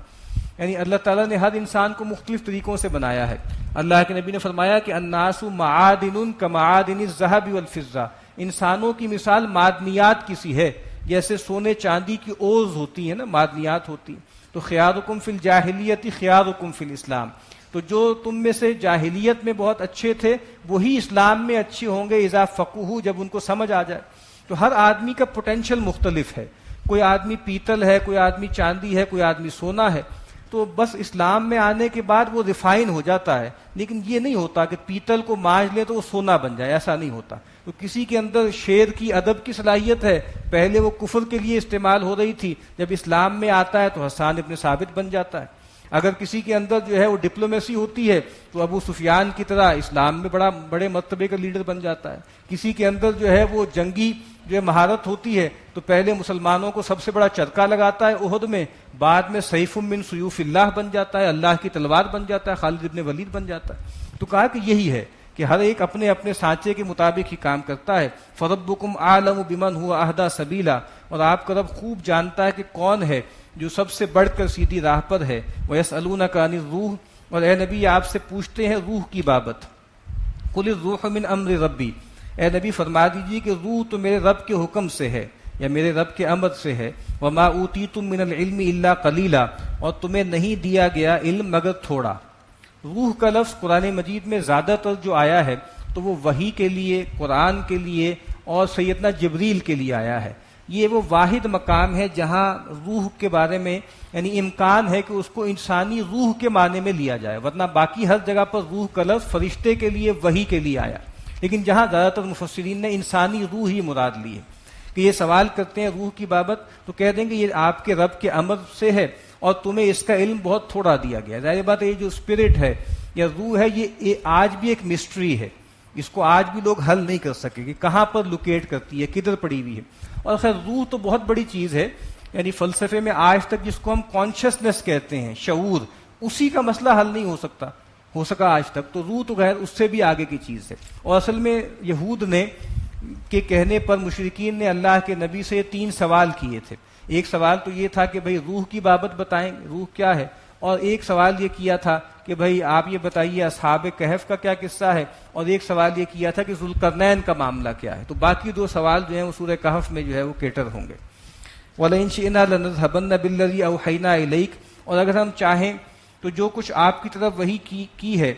یعنی اللہ تعالیٰ نے ہر انسان کو مختلف طریقوں سے بنایا ہے۔ اللہ کے نبی نے فرمایا کہ الناس معادن کمعادن الذهب والفضة، انسانوں کی مثال معدنیات کی سی ہے، جیسے سونے چاندی کی اوز ہوتی ہیں نا، معدنیات ہوتی ہیں۔ تو خیارکم فی الجاہلیت خیارکم فی الاسلام، تو جو تم میں سے جاہلیت میں بہت اچھے تھے وہی اسلام میں اچھے ہوں گے اذا فقہوا، جب ان کو سمجھ آ جائے۔ تو ہر آدمی کا پوٹینشیل مختلف ہے، کوئی آدمی پیتل ہے، کوئی آدمی چاندی ہے، کوئی آدمی سونا ہے۔ تو بس اسلام میں آنے کے بعد وہ ریفائن ہو جاتا ہے، لیکن یہ نہیں ہوتا کہ پیتل کو مانج لے تو وہ سونا بن جائے، ایسا نہیں ہوتا۔ تو کسی کے اندر شعر کی، ادب کی صلاحیت ہے، پہلے وہ کفر کے لیے استعمال ہو رہی تھی، جب اسلام میں آتا ہے تو حسان ابن ثابت بن جاتا ہے۔ اگر کسی کے اندر جو ہے وہ ڈپلومیسی ہوتی ہے تو ابو سفیان کی طرح اسلام میں بڑے مرتبے کا لیڈر بن جاتا ہے۔ کسی کے اندر جو ہے وہ جنگی جو مہارت ہوتی ہے تو پہلے مسلمانوں کو سب سے بڑا چرکا لگاتا ہے احد میں، بعد میں سیف من سیوف اللہ بن جاتا ہے، اللہ کی تلوار بن جاتا ہے، خالد ابن ولید بن جاتا ہے۔ تو کہا کہ یہی ہے کہ ہر ایک اپنے اپنے سانچے کے مطابق ہی کام کرتا ہے۔ فَرَبُّكُمْ أَعْلَمُ بِمَنْ هُوَ أَهْدَىٰ سَبِيلًا، اور آپ کا رب خوب جانتا ہے کہ کون ہے جو سب سے بڑھ کر سیدھی راہ پر ہے۔ وَيَسْأَلُونَكَ عَنِ الرُّوحِ، اور اے نبی آپ سے پوچھتے ہیں روح کی بابت۔ قُلِ الرُّوحُ مِنْ أَمْرِ رَبِّي، اے نبی فرما دیجیے کہ روح تو میرے رب کے حکم سے ہے یا میرے رب کے امر سے ہے۔ وَمَا أُوتِيتُم مِّنَ الْعِلْمِ إِلَّا قَلِيلًا، اور تمہیں نہیں دیا گیا علم مگر تھوڑا۔ روح کا لفظ قرآن مجید میں زیادہ تر جو آیا ہے تو وہ وحی کے لیے، قرآن کے لیے اور سیدنا جبریل کے لیے آیا ہے۔ یہ وہ واحد مقام ہے جہاں روح کے بارے میں یعنی امکان ہے کہ اس کو انسانی روح کے معنی میں لیا جائے، ورنہ باقی ہر جگہ پر روح کا لفظ فرشتے کے لیے، وحی کے لیے آیا، لیکن جہاں زیادہ تر مفسرین نے انسانی روح ہی مراد لی ہے۔ کہ یہ سوال کرتے ہیں روح کی بابت تو کہہ دیں گے یہ آپ کے رب کے امر سے ہے اور تمہیں اس کا علم بہت تھوڑا دیا گیا۔ ظاہر بات ہے یہ جو اسپرٹ ہے یا روح ہے یہ آج بھی ایک مسٹری ہے، اس کو آج بھی لوگ حل نہیں کر سکے کہ کہاں پر لوکیٹ کرتی ہے، کدھر پڑی ہوئی ہے۔ اور خیر روح تو بہت بڑی چیز ہے، یعنی فلسفے میں آج تک جس کو ہم کانشیسنس کہتے ہیں، شعور، اسی کا مسئلہ حل نہیں ہو سکا آج تک، تو روح تو غیر اس سے بھی آگے کی چیز ہے۔ اور اصل میں یہود نے کے کہنے پر مشرکین نے اللہ کے نبی سے 3 سوال کیے تھے۔ ایک سوال تو یہ تھا کہ بھئی روح کی بابت بتائیں، روح کیا ہے، اور ایک سوال یہ کیا تھا کہ بھئی آپ یہ بتائیے اصحاب کہف کا کیا قصہ ہے، اور ایک سوال یہ کیا تھا کہ ذوالقرنین کا معاملہ کیا ہے۔ تو باقی 2 سوال جو ہیں وہ سورہ کہف میں جو ہے وہ کیٹر ہوں گے۔ وَلَئِن شِئْنَا لَنَذْهَبَنَّ بِالَّذِي أَوْحَيْنَا إِلَيْكَ، اور اگر ہم چاہیں تو جو کچھ آپ کی طرف وحی کی ہے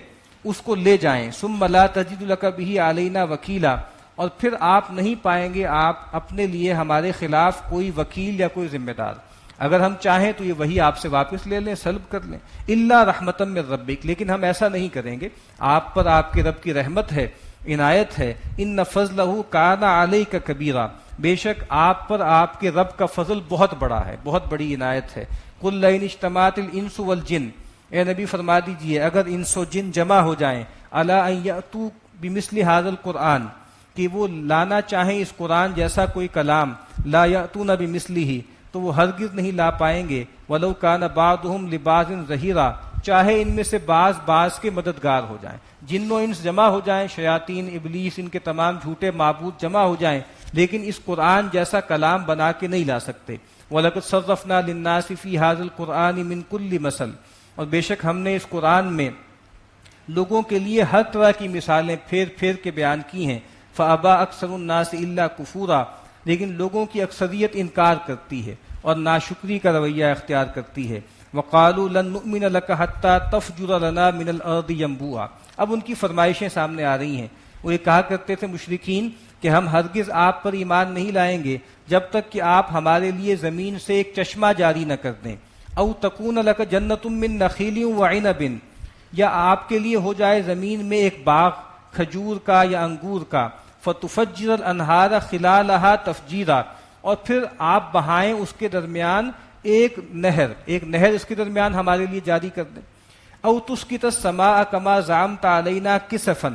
اس کو لے جائیں۔ ثُمَّ لَا تَجِدُ لَكَ بِهِ عَلَيْنَا وَكِيلًا، اور پھر آپ نہیں پائیں گے آپ اپنے لیے ہمارے خلاف کوئی وکیل یا کوئی ذمہ دار۔ اگر ہم چاہیں تو یہ وہی آپ سے واپس لے لیں، سلب کر لیں۔ الا رحمتا من ربک، لیکن ہم ایسا نہیں کریں گے، آپ پر آپ کے رب کی رحمت ہے، عنایت ہے۔ ان فضلہ کان علیک کبیرا، بے شک آپ پر آپ کے رب کا فضل بہت بڑا ہے، بہت بڑی عنایت ہے۔ قل لئن اجتمعت الانس والجن، اے نبی فرما دیجئے اگر انس و جن جمع ہو جائیں، الی ان یاتوا بمثل ھذا القرآن، کہ وہ لانا چاہیں اس قرآن جیسا کوئی کلام، لا یاتون بمثلہ، تو وہ ہرگز نہیں لا پائیں گے۔ ولو کان بعضهم لبعض ظہیرا، چاہے ان میں سے بعض کے مددگار ہو جائیں، جن و انس جمع ہو جائیں، شیاطین، ابلیس، ان کے تمام جھوٹے معبود جمع ہو جائیں، لیکن اس قرآن جیسا کلام بنا کے نہیں لا سکتے۔ وَلَقَدْ صَرَّفْنَا لِلنَّاسِ فِي هَذَا الْقُرْآنِ مِنْ كُلِّ مَثَلٍ، اور بے شک ہم نے اس قرآن میں لوگوں کے لیے ہر طرح کی مثالیں پھیر پھیر کے بیان کی ہیں۔ فَأَبَى أَكْثَرُ النَّاسِ إِلَّا كُفُورًا، لیکن لوگوں کی اکثریت انکار کرتی ہے اور ناشکری کا رویہ اختیار کرتی ہے۔ وَقَالُوا لَن نُؤْمِنَ لَكَ حَتَّى تَفْجُرَ لَنَا مِنَ الْأَرْضِ يَنبُوعًا، اب ان کی فرمائشیں سامنے آ رہی ہیں۔ وہ یہ کہا کرتے تھے مشرکین کہ ہم ہرگز آپ پر ایمان نہیں لائیں گے جب تک کہ آپ ہمارے لیے زمین سے ایک چشمہ جاری نہ کر دیں۔ او تکون لک جنت من نخیل وعنب، یا آپ کے لیے ہو جائے زمین میں ایک باغ کھجور کا یا انگور کا، فتفجر الانہار خلالہا تفجیرا، اور پھر آپ بہائیں اس کے درمیان ایک نہر اس کے درمیان ہمارے لیے جاری کر دیں۔ او تسقط السماء کما زعمت علینا کسفا،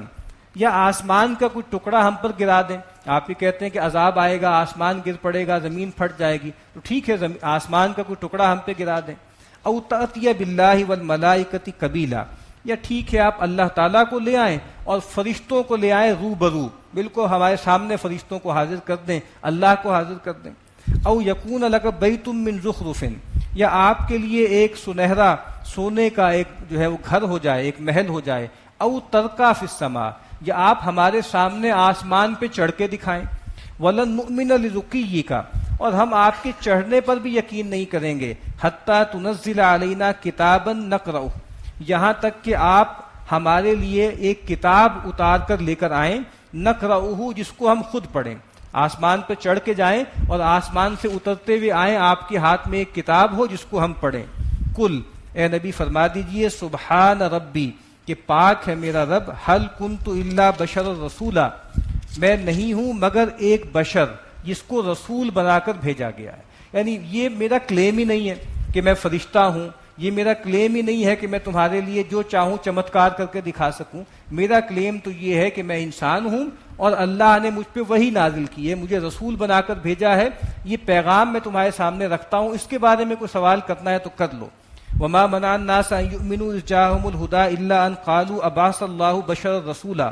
یا آسمان کا کوئی ٹکڑا ہم پر گرا دیں۔ آپ یہ کہتے ہیں کہ عذاب آئے گا، آسمان گر پڑے گا، زمین پھٹ جائے گی، تو ٹھیک ہے آسمان کا کوئی ٹکڑا ہم پہ گرا دیں۔ او تأتی باللہ والملائکۃ قبیلا، یا ٹھیک ہے آپ اللہ تعالیٰ کو لے آئیں اور فرشتوں کو لے آئیں روبرو، بالکل ہمارے سامنے فرشتوں کو حاضر کر دیں، اللہ کو حاضر کر دیں۔ او یکون لک بیت من زخرف، یا آپ کے لیے ایک سنہرا سونے کا ایک جو ہے وہ گھر ہو جائے، ایک محل ہو جائے۔ او ترقی فی السماء، یا آپ ہمارے سامنے آسمان پہ چڑھ کے دکھائیں۔ ولن نؤمن لرقیک، اور ہم آپ کے چڑھنے پر بھی یقین نہیں کریں گے، حتی تنزل علینا کتابا نقرأ، یہاں تک کہ آپ ہمارے لیے ایک کتاب اتار کر لے کر آئیں، نقرأہ، جس کو ہم خود پڑھیں۔ آسمان پہ چڑھ کے جائیں اور آسمان سے اترتے ہوئے آئیں، آپ کے ہاتھ میں ایک کتاب ہو جس کو ہم پڑھیں۔ کل، اے نبی فرما دیجئے سبحان ربی، کہ پاک ہے میرا رب، حل کنت الا بشر رسولا، میں نہیں ہوں مگر ایک بشر جس کو رسول بنا کر بھیجا گیا ہے۔ یعنی یہ میرا کلیم ہی نہیں ہے کہ میں فرشتہ ہوں، یہ میرا کلیم ہی نہیں ہے کہ میں تمہارے لیے جو چاہوں چمتکار کر کے دکھا سکوں۔ میرا کلیم تو یہ ہے کہ میں انسان ہوں اور اللہ نے مجھ پہ وحی نازل کی ہے، مجھے رسول بنا کر بھیجا ہے، یہ پیغام میں تمہارے سامنے رکھتا ہوں، اس کے بارے میں کوئی سوال کرنا ہے تو کر لو۔ وما منع الناس ان يؤمنوا اذ جاءهم الهدى الا ان قالوا ابعث الله بشرا رسولا،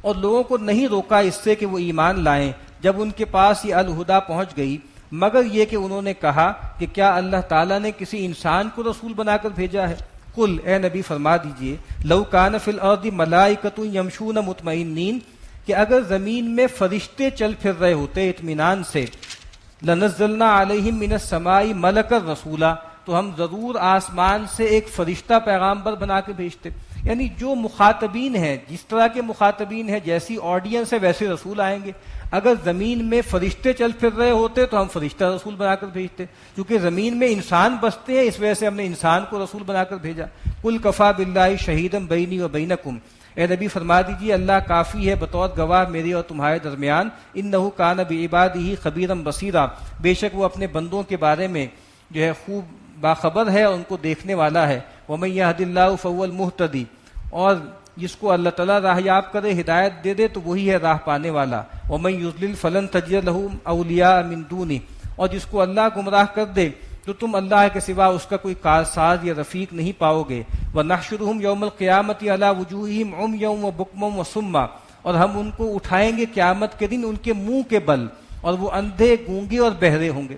اور لوگوں کو نہیں روکا اس سے کہ وہ ایمان لائیں جب ان کے پاس یہ الہدا پہنچ گئی، مگر یہ کہ انہوں نے کہا کہ کیا اللہ تعالیٰ نے کسی انسان کو رسول بنا کر بھیجا ہے۔ قل، اے نبی فرما دیجئے لو کان فی الارض ملائکۃ یمشون مطمئنین، کہ اگر زمین میں فرشتے چل پھر رہے ہوتے اطمینان سے، لنزلنا علیہم من السماء ملکا رسولا، تو ہم ضرور آسمان سے ایک فرشتہ پیغامبر بنا کے بھیجتے۔ یعنی جو مخاطبین ہیں، جس طرح کے مخاطبین ہیں، جیسی آڈینس ہے ویسے رسول آئیں گے۔ اگر زمین میں فرشتے چل پھر رہے ہوتے تو ہم فرشتہ رسول بنا کر بھیجتے، کیونکہ زمین میں انسان بستے ہیں، اس وجہ سے ہم نے انسان کو رسول بنا کر بھیجا۔ قل کفی باللہ شہیدا بینی و بینکم، اے نبی فرما دیجیے اللہ کافی ہے بطور گواہ میرے اور تمہارے درمیان، انہ کان بعبادہ خبیرا بصیرا، بے شک وہ اپنے بندوں کے بارے میں جو ہے خوب باخبر ہے اور ان کو دیکھنے والا ہے۔ ومن یہد اللہ فہو المہتدی، اور جس کو اللہ تعالیٰ راہ یاب کرے، ہدایت دے دے تو وہی ہے راہ پانے والا۔ ومن یضلل فلن تجد له اولیاء من دونہ، اور جس کو اللہ گمراہ کر دے تو تم اللہ کے سوا اس کا کوئی کارساز یا رفیق نہیں پاؤ گے. وَنَحْشُرُهُمْ يَوْمَ الْقِيَامَةِ عَلَىٰ وُجُوهِهِمْ عُمْيًا وَبُكْمًا وَصُمًّا، اور ہم ان کو اٹھائیں گے قیامت کے دن ان کے منہ کے بل، اور وہ اندھے، گونگے اور بہرے ہوں گے.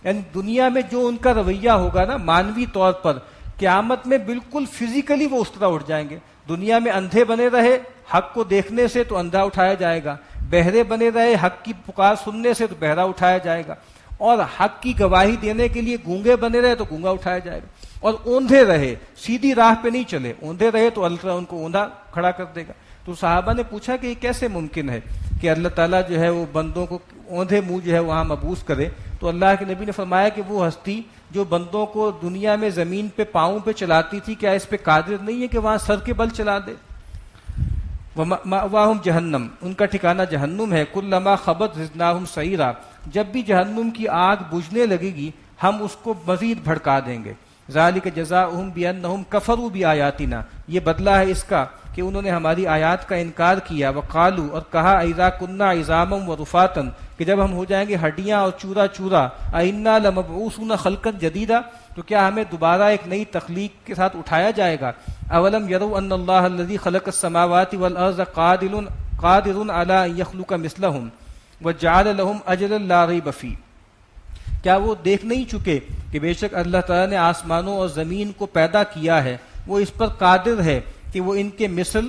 یعنی دنیا میں جو ان کا رویہ ہوگا نا مانوی طور پر، قیامت میں بالکل فزیکلی وہ اس طرح اٹھ جائیں گے. دنیا میں اندھے بنے رہے حق کو دیکھنے سے تو اندھا اٹھایا جائے گا، بہرے بنے رہے حق کی پکار سننے سے تو بہرا اٹھایا جائے گا، اور حق کی گواہی دینے کے لیے گونگے بنے رہے تو گونگا اٹھایا جائے گا، اور اوندھے رہے سیدھی راہ پہ نہیں چلے، اوندھے رہے تو اللہ ان کو اوندھا کھڑا کر دے گا. تو صحابہ نے پوچھا کہ یہ کیسے ممکن ہے کہ اللہ تعالیٰ جو ہے وہ بندوں کو اوندھے منہ جو ہے وہاں مبعوث کرے. تو اللہ کے نبی نے فرمایا کہ وہ ہستی جو بندوں کو دنیا میں زمین پہ پاؤں پہ چلاتی تھی، کیا اس پہ قادر نہیں ہے کہ وہاں سر کے بل چلا دے؟ وَمَأْوَاهُمْ جہنم، ان کا ٹھکانہ جہنم ہے. كُلَّمَا خَبَتْ زِدْنَاهُمْ سَعِيرًا، جب بھی جہنم کی آگ بجھنے لگے گی ہم اس کو مزید بھڑکا دیں گے. ذَلِكَ جَزَاؤُهُمْ بِأَنَّهُمْ كَفَرُوا بِآيَاتِنَا، یہ بدلہ ہے اس کا کہ انہوں نے ہماری آیات کا انکار کیا. وَقَالُوا، اور کہا، اِذَا كُنَّا عِظَامًا وَرُفَاتًا، کہ جب ہم ہو جائیں گے ہڈیاں اور چورا چورا، أَإِنَّا لَمَبْعُوثُونَ خَلْقًا جَدِيدًا، تو کیا ہمیں دوبارہ ایک نئی تخلیق کے ساتھ اٹھایا جائے گا. اولم يروا ان اللہ الذي خلق السماوات والارض قادر على ان يخلق مثلهم وجعل لهم اجلا لا ريب فيه، کیا وہ دیکھ نہیں چکے کہ بے شک اللہ تعالیٰ نے آسمانوں اور زمین کو پیدا کیا ہے، وہ اس پر قادر ہے کہ وہ ان کے مثل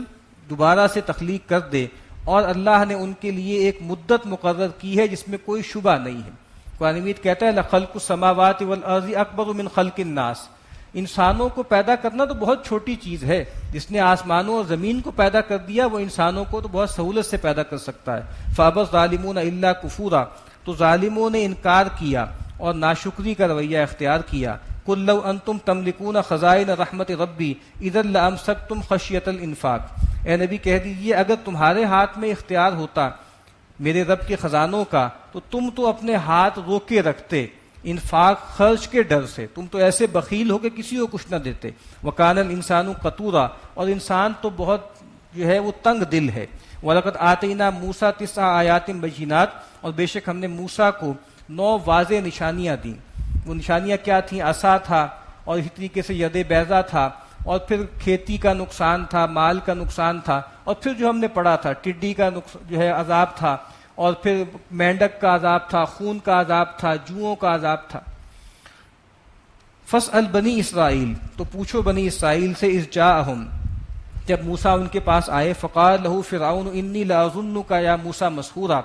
دوبارہ سے تخلیق کر دے، اور اللہ نے ان کے لیے ایک مدت مقرر کی ہے جس میں کوئی شبہ نہیں ہے. قرآن مجید کہتا ہے لخلق السماوات والارض اکبر من خلق الناس، انسانوں کو پیدا کرنا تو بہت چھوٹی چیز ہے، جس نے آسمانوں اور زمین کو پیدا کر دیا وہ انسانوں کو تو بہت سہولت سے پیدا کر سکتا ہے. فَأَبَى الظَّالِمُونَ إِلَّا كُفُورًا، تو ظالموں نے انکار کیا اور ناشکری کا رویہ اختیار کیا. قُل لَّوْ أَنتُمْ تَمْلِكُونَ خَزَائِنَ رَحْمَتِ رَبِّي إِذًا لَّأَمْسَكْتُمْ خَشْيَةَ الْإِنفَاقِ، اے نبی کہہ دیجئے اگر تمہارے ہاتھ میں اختیار ہوتا میرے رب کے خزانوں کا تو تم تو اپنے ہاتھ روکے رکھتے انفاق خرچ کے ڈر سے، تم تو ایسے بخیل ہو کہ کسی کو کچھ نہ دیتے. وَكَانَ الْإِنسَانُ قَتُورًا، اور انسان تو بہت جو ہے وہ تنگ دل ہے. وَلَقَدْ آتَيْنَا مُوسَىٰ 9 آیَاتٍ بَيِّنَاتٍ، اور بے شک ہم نے موسیٰ کو 9 واضح نشانیاں دیں. وہ نشانیاں کیا تھیں؟ عصا تھا، اور اسی طریقے سے ید بیضا تھا، اور پھر کھیتی کا نقصان تھا، مال کا نقصان تھا، اور پھر جو ہم نے پڑھا تھا ٹڈی کا جو ہے عذاب تھا، اور پھر مینڈک کا عذاب تھا، خون کا عذاب تھا، جوؤں کا عذاب تھا. فَاسْأَلْ بنی اسرائیل، تو پوچھو بنی اسرائیل سے، اذ جاءہم، جب موسیٰ ان کے پاس آئے، فقال لہ فرعون انی لأظنک یا موسیٰ مسحورا،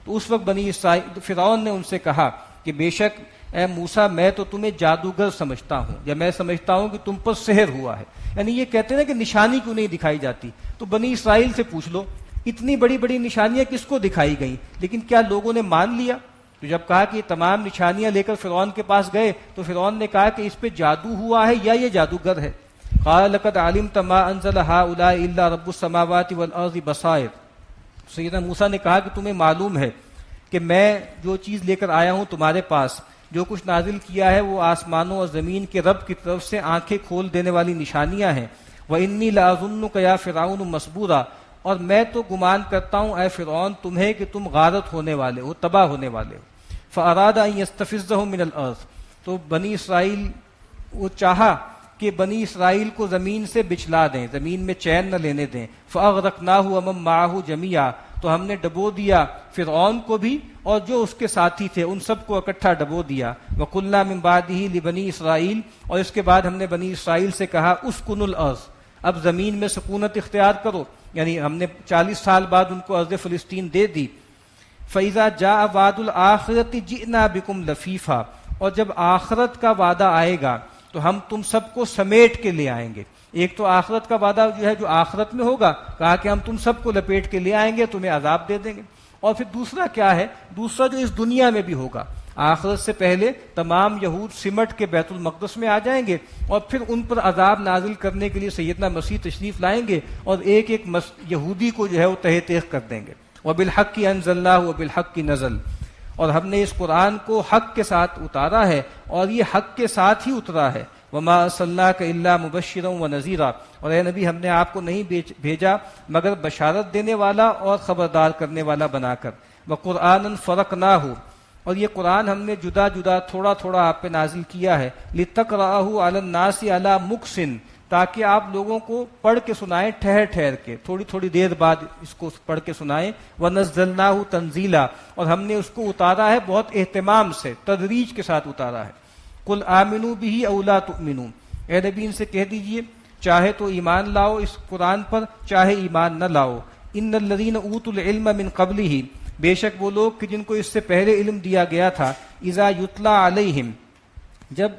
تو اس وقت بنی اسرائیل فرعون نے ان سے کہا کہ بے شک اے موسیٰ میں تو تمہیں جادوگر سمجھتا ہوں، یا میں سمجھتا ہوں کہ تم پر سحر ہوا ہے. یعنی یہ کہتے ہیں کہ نشانی کیوں نہیں دکھائی جاتی، تو بنی اسرائیل سے پوچھ لو اتنی بڑی بڑی نشانیاں کس کو دکھائی گئیں، لیکن کیا لوگوں نے مان لیا؟ تو جب کہا کہ یہ تمام نشانیاں لے کر فرعون کے پاس گئے تو فرعون نے کہا کہ اس پہ جادو ہوا ہے یا یہ جادوگر ہے. قال لقد علمت ما انزل هؤلاء الا رب السماوات والارض بصائر، سیدنا موسیٰ نے کہا کہ تمہیں معلوم ہے کہ میں جو چیز لے کر آیا ہوں تمہارے پاس، جو کچھ نازل کیا ہے وہ آسمانوں اور زمین کے رب کی طرف سے آنکھیں کھول دینے والی نشانیاں ہیں. وَإِنِّي لَأَظُنُّكَ يَا فِرْعَوْنُ مَصْبُورًا، اور میں تو گمان کرتا ہوں اے فرعون تمہیں کہ تم غارت ہونے والے ہو، تباہ ہونے والے ہو. فَأَرَادَ أَن يَسْتَفِزَّهُم مِّنَ الْأَرْضِ، تو بنی اسرائیل وہ چاہا کہ بنی اسرائیل کو زمین سے بچلا دیں، زمین میں چین نہ لینے دیں. فَأَغْرَقْنَاهُ وَمَن مَّعَهُ جَمِيعًا، تو ہم نے ڈبو دیا فرعون کو بھی اور جو اس کے ساتھی تھے ان سب کو اکٹھا ڈبو دیا. وَقُلْنَا مِن بَعْدِهِ لِبَنِي اسرائیل، اور اس کے بعد ہم نے بنی اسرائیل سے کہا اسکنوا الارض، اب زمین میں سکونت اختیار کرو، یعنی ہم نے 40 سال بعد ان کو ارض فلسطین دے دی. فَإِذَا جَاءَ وَعْدُ الْآخِرَةِ جِئْنَا بِكُمْ لَفِيفًا، اور جب آخرت کا وعدہ آئے گا تو ہم تم سب کو سمیٹ کے لے آئیں گے. ایک تو آخرت کا وعدہ جو ہے جو آخرت میں ہوگا، کہا کہ ہم تم سب کو لپیٹ کے لے آئیں گے، تمہیں عذاب دے دیں گے. اور پھر دوسرا کیا ہے؟ دوسرا جو اس دنیا میں بھی ہوگا، آخرت سے پہلے تمام یہود سمٹ کے بیت المقدس میں آ جائیں گے اور پھر ان پر عذاب نازل کرنے کے لیے سیدنا مسیح تشریف لائیں گے اور ایک ایک یہودی کو جو ہے وہ تہہ تیغ کر دیں گے. وَبِالْحَقِّ أَنزَلْنَاهُ وَبِالْحَقِّ نَزَلَ، اور ہم نے اس قرآن کو حق کے ساتھ اتارا ہے اور یہ حق کے ساتھ ہی اترا ہے. وَمَا أَرْسَلْنَاكَ إِلَّا مُبَشِّرًا وَنَذِيرًا، اور اے نبی ہم نے آپ کو نہیں بھیجا مگر بشارت دینے والا اور خبردار کرنے والا بنا کر. وَقُرْآنًا فَرَقْنَاهُ، اور یہ قرآن ہم نے جدا جدا تھوڑا تھوڑا آپ پہ نازل کیا ہے لِتَقْرَأَهُ عَلَى النَّاسِ عَلَى مُقْسٍ، تاکہ آپ لوگوں کو پڑھ کے سنائیں ٹھہر ٹھہر کے، تھوڑی تھوڑی دیر بعد اس کو پڑھ کے سنائیں. وَنَزَّلْنَاهُ تَنزِيلًا، اور ہم نے اس کو اتارا ہے بہت اہتمام سے، تدریج کے ساتھ اتارا ہے. قُلْ آمِنُوا بِهِ أَوْ لَا تُؤْمِنُوا، اے نبی ان سے کہہ دیجئے چاہے تو ایمان لاؤ اس قرآن پر، چاہے ایمان نہ لاؤ. ان الذین اوتوا العلم من قبلہ، بے شک وہ لوگ کہ جن کو اس سے پہلے علم دیا گیا تھا، اذا یتلی علیہم، جب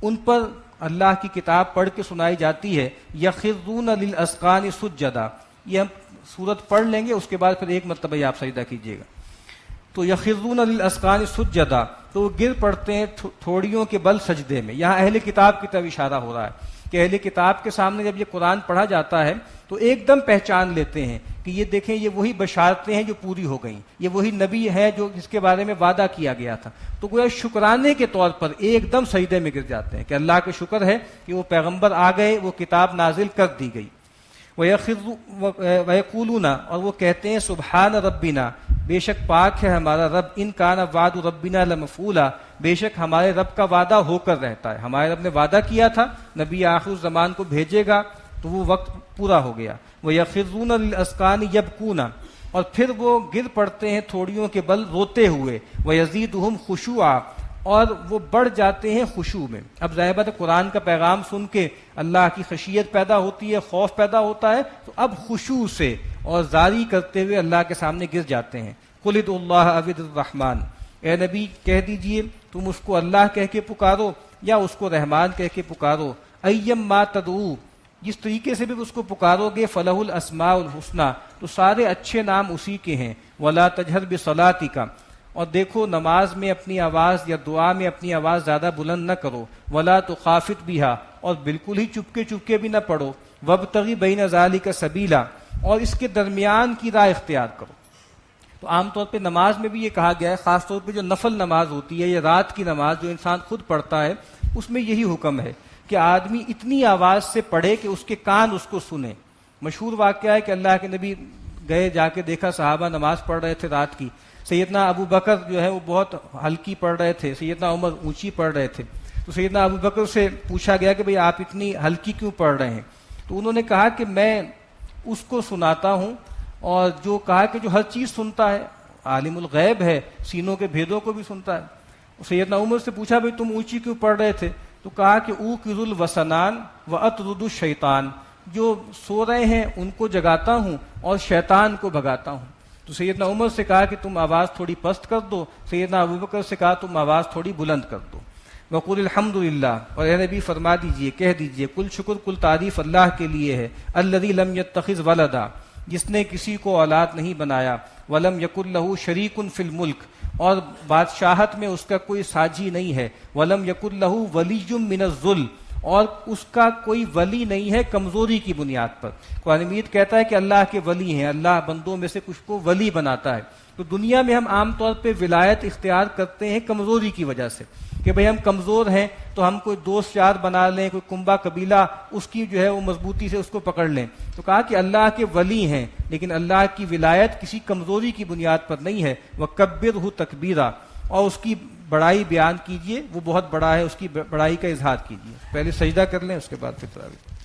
ان پر اللہ کی کتاب پڑھ کے سنائی جاتی ہے، یخرون للاذقان سجدا، یہ ہم سورت پڑھ لیں گے اس کے بعد پھر ایک مرتبہ یہ آپ سجدہ کیجیے گا. تو یخرون للاذقان سجدا، تو وہ گر پڑتے ہیں تھوڑیوں کے بل سجدے میں. یہاں اہل کتاب کی طرف اشارہ ہو رہا ہے کہ اہل کتاب کے سامنے جب یہ قرآن پڑھا جاتا ہے تو ایک دم پہچان لیتے ہیں کہ یہ دیکھیں یہ وہی بشارتیں ہیں جو پوری ہو گئیں، یہ وہی نبی ہے جو جس کے بارے میں وعدہ کیا گیا تھا. تو گویا شکرانے کے طور پر ایک دم سجدے میں گر جاتے ہیں کہ اللہ کا شکر ہے کہ وہ پیغمبر آ گئے، وہ کتاب نازل کر دی گئی. وَيَقُولُونَ، اور وہ کہتے ہیں سبحان ربنا، بے شک پاک ہے ہمارا رب، ان کان وعد ربنا لمفعولا، بے شک ہمارے رب کا وعدہ ہو کر رہتا ہے. ہمارے رب نے وعدہ کیا تھا نبی آخر الزمان کو بھیجے گا تو وہ وقت پورا ہو گیا. وَيَخِرُّونَ لِلْأَذْقَانِ يَبْكُونَ، اور پھر وہ گر پڑتے ہیں تھوڑیوں کے بل روتے ہوئے. وَيَزِيدُهُمْ خُشُوعًا، اور وہ بڑھ جاتے ہیں خشوع میں. اب ظاہر بات ہے قرآن کا پیغام سن کے اللہ کی خشیت پیدا ہوتی ہے، خوف پیدا ہوتا ہے، تو اب خشوع سے اور زاری کرتے ہوئے اللہ کے سامنے گر جاتے ہیں. قُلِ ادْعُوا اللَّهَ أَوِ ادْعُوا الرَّحْمَٰنَ، اے نبی کہہ دیجئے تم اس کو اللہ کہہ کے پکارو یا اس کو رحمان کہہ کے پکارو. اَيًّمَّا تَدْعُوا، جس طریقے سے بھی اس کو پکارو گے، فَلَهُ الْأَسْمَاءُ الْحُسْنَىٰ، تو سارے اچھے نام اسی کے ہیں. وَلَا تَجْهَرْ بِصَلَاتِكَ، اور دیکھو نماز میں اپنی آواز یا دعا میں اپنی آواز زیادہ بلند نہ کرو. وَلَا تُخَافِتْ بِهَا، اور بالکل ہی چپکے چپکے بھی نہ پڑھو. وَابْتَغِ بَيْنَ ذَلِكَ سَبِيلًا، اور اس کے درمیان کی راہ اختیار کرو. تو عام طور پہ نماز میں بھی یہ کہا گیا ہے، خاص طور پہ جو نفل نماز ہوتی ہے یا رات کی نماز جو انسان خود پڑھتا ہے، اس میں یہی حکم ہے کہ آدمی اتنی آواز سے پڑھے کہ اس کے کان اس کو سنیں. مشہور واقعہ ہے کہ اللہ کے نبی گئے، جا کے دیکھا صحابہ نماز پڑھ رہے تھے رات کی. سیدنا ابو بکر جو ہے وہ بہت ہلکی پڑھ رہے تھے، سیدنا عمر اونچی پڑھ رہے تھے. تو سیدنا ابو بکر سے پوچھا گیا کہ بھئی آپ اتنی ہلکی کیوں پڑھ رہے ہیں؟ تو انہوں نے کہا کہ میں اس کو سناتا ہوں، اور جو کہا کہ جو ہر چیز سنتا ہے، عالم الغیب ہے، سینوں کے بھیدوں کو بھی سنتا ہے. سیدنا عمر سے پوچھا بھئی تم اونچی کیوں پڑھ رہے تھے؟ تو کہا کہ اوقظ الوسنان واطرد الشیطان، جو سو رہے ہیں ان کو جگاتا ہوں اور شیطان کو بھگاتا ہوں. تو سیدنا عمر سے کہا کہ تم آواز تھوڑی پست کر دو، سیدنا ابوبکر سے کہا تم آواز تھوڑی بلند کر دو. وقل الحمدللہ، اور اے نبی فرما دیجئے، کہہ دیجئے، کل شکر کل تعریف اللہ کے لیے ہے. الذی لم یتخذ ولدا، جس نے کسی کو اولاد نہیں بنایا. ولم یکن لہ شریک فی الملک، اور بادشاہت میں اس کا کوئی ساجی نہیں ہے. ولم یکن لہ ولی من الذل، اور اس کا کوئی ولی نہیں ہے کمزوری کی بنیاد پر. قرآن مجید کہتا ہے کہ اللہ کے ولی ہیں، اللہ بندوں میں سے کچھ کو ولی بناتا ہے. تو دنیا میں ہم عام طور پہ ولایت اختیار کرتے ہیں کمزوری کی وجہ سے، کہ بھئی ہم کمزور ہیں تو ہم کوئی دوست یار بنا لیں، کوئی کنبہ قبیلہ اس کی جو ہے وہ مضبوطی سے اس کو پکڑ لیں. تو کہا کہ اللہ کے ولی ہیں، لیکن اللہ کی ولایت کسی کمزوری کی بنیاد پر نہیں ہے. وَكَبِّرْهُ تَكْبِيرًا، اور اس کی بڑائی بیان کیجئے، وہ بہت بڑا ہے، اس کی بڑائی کا اظہار کیجئے. پہلے سجدہ کر لیں، اس کے بعد پھر تراویح.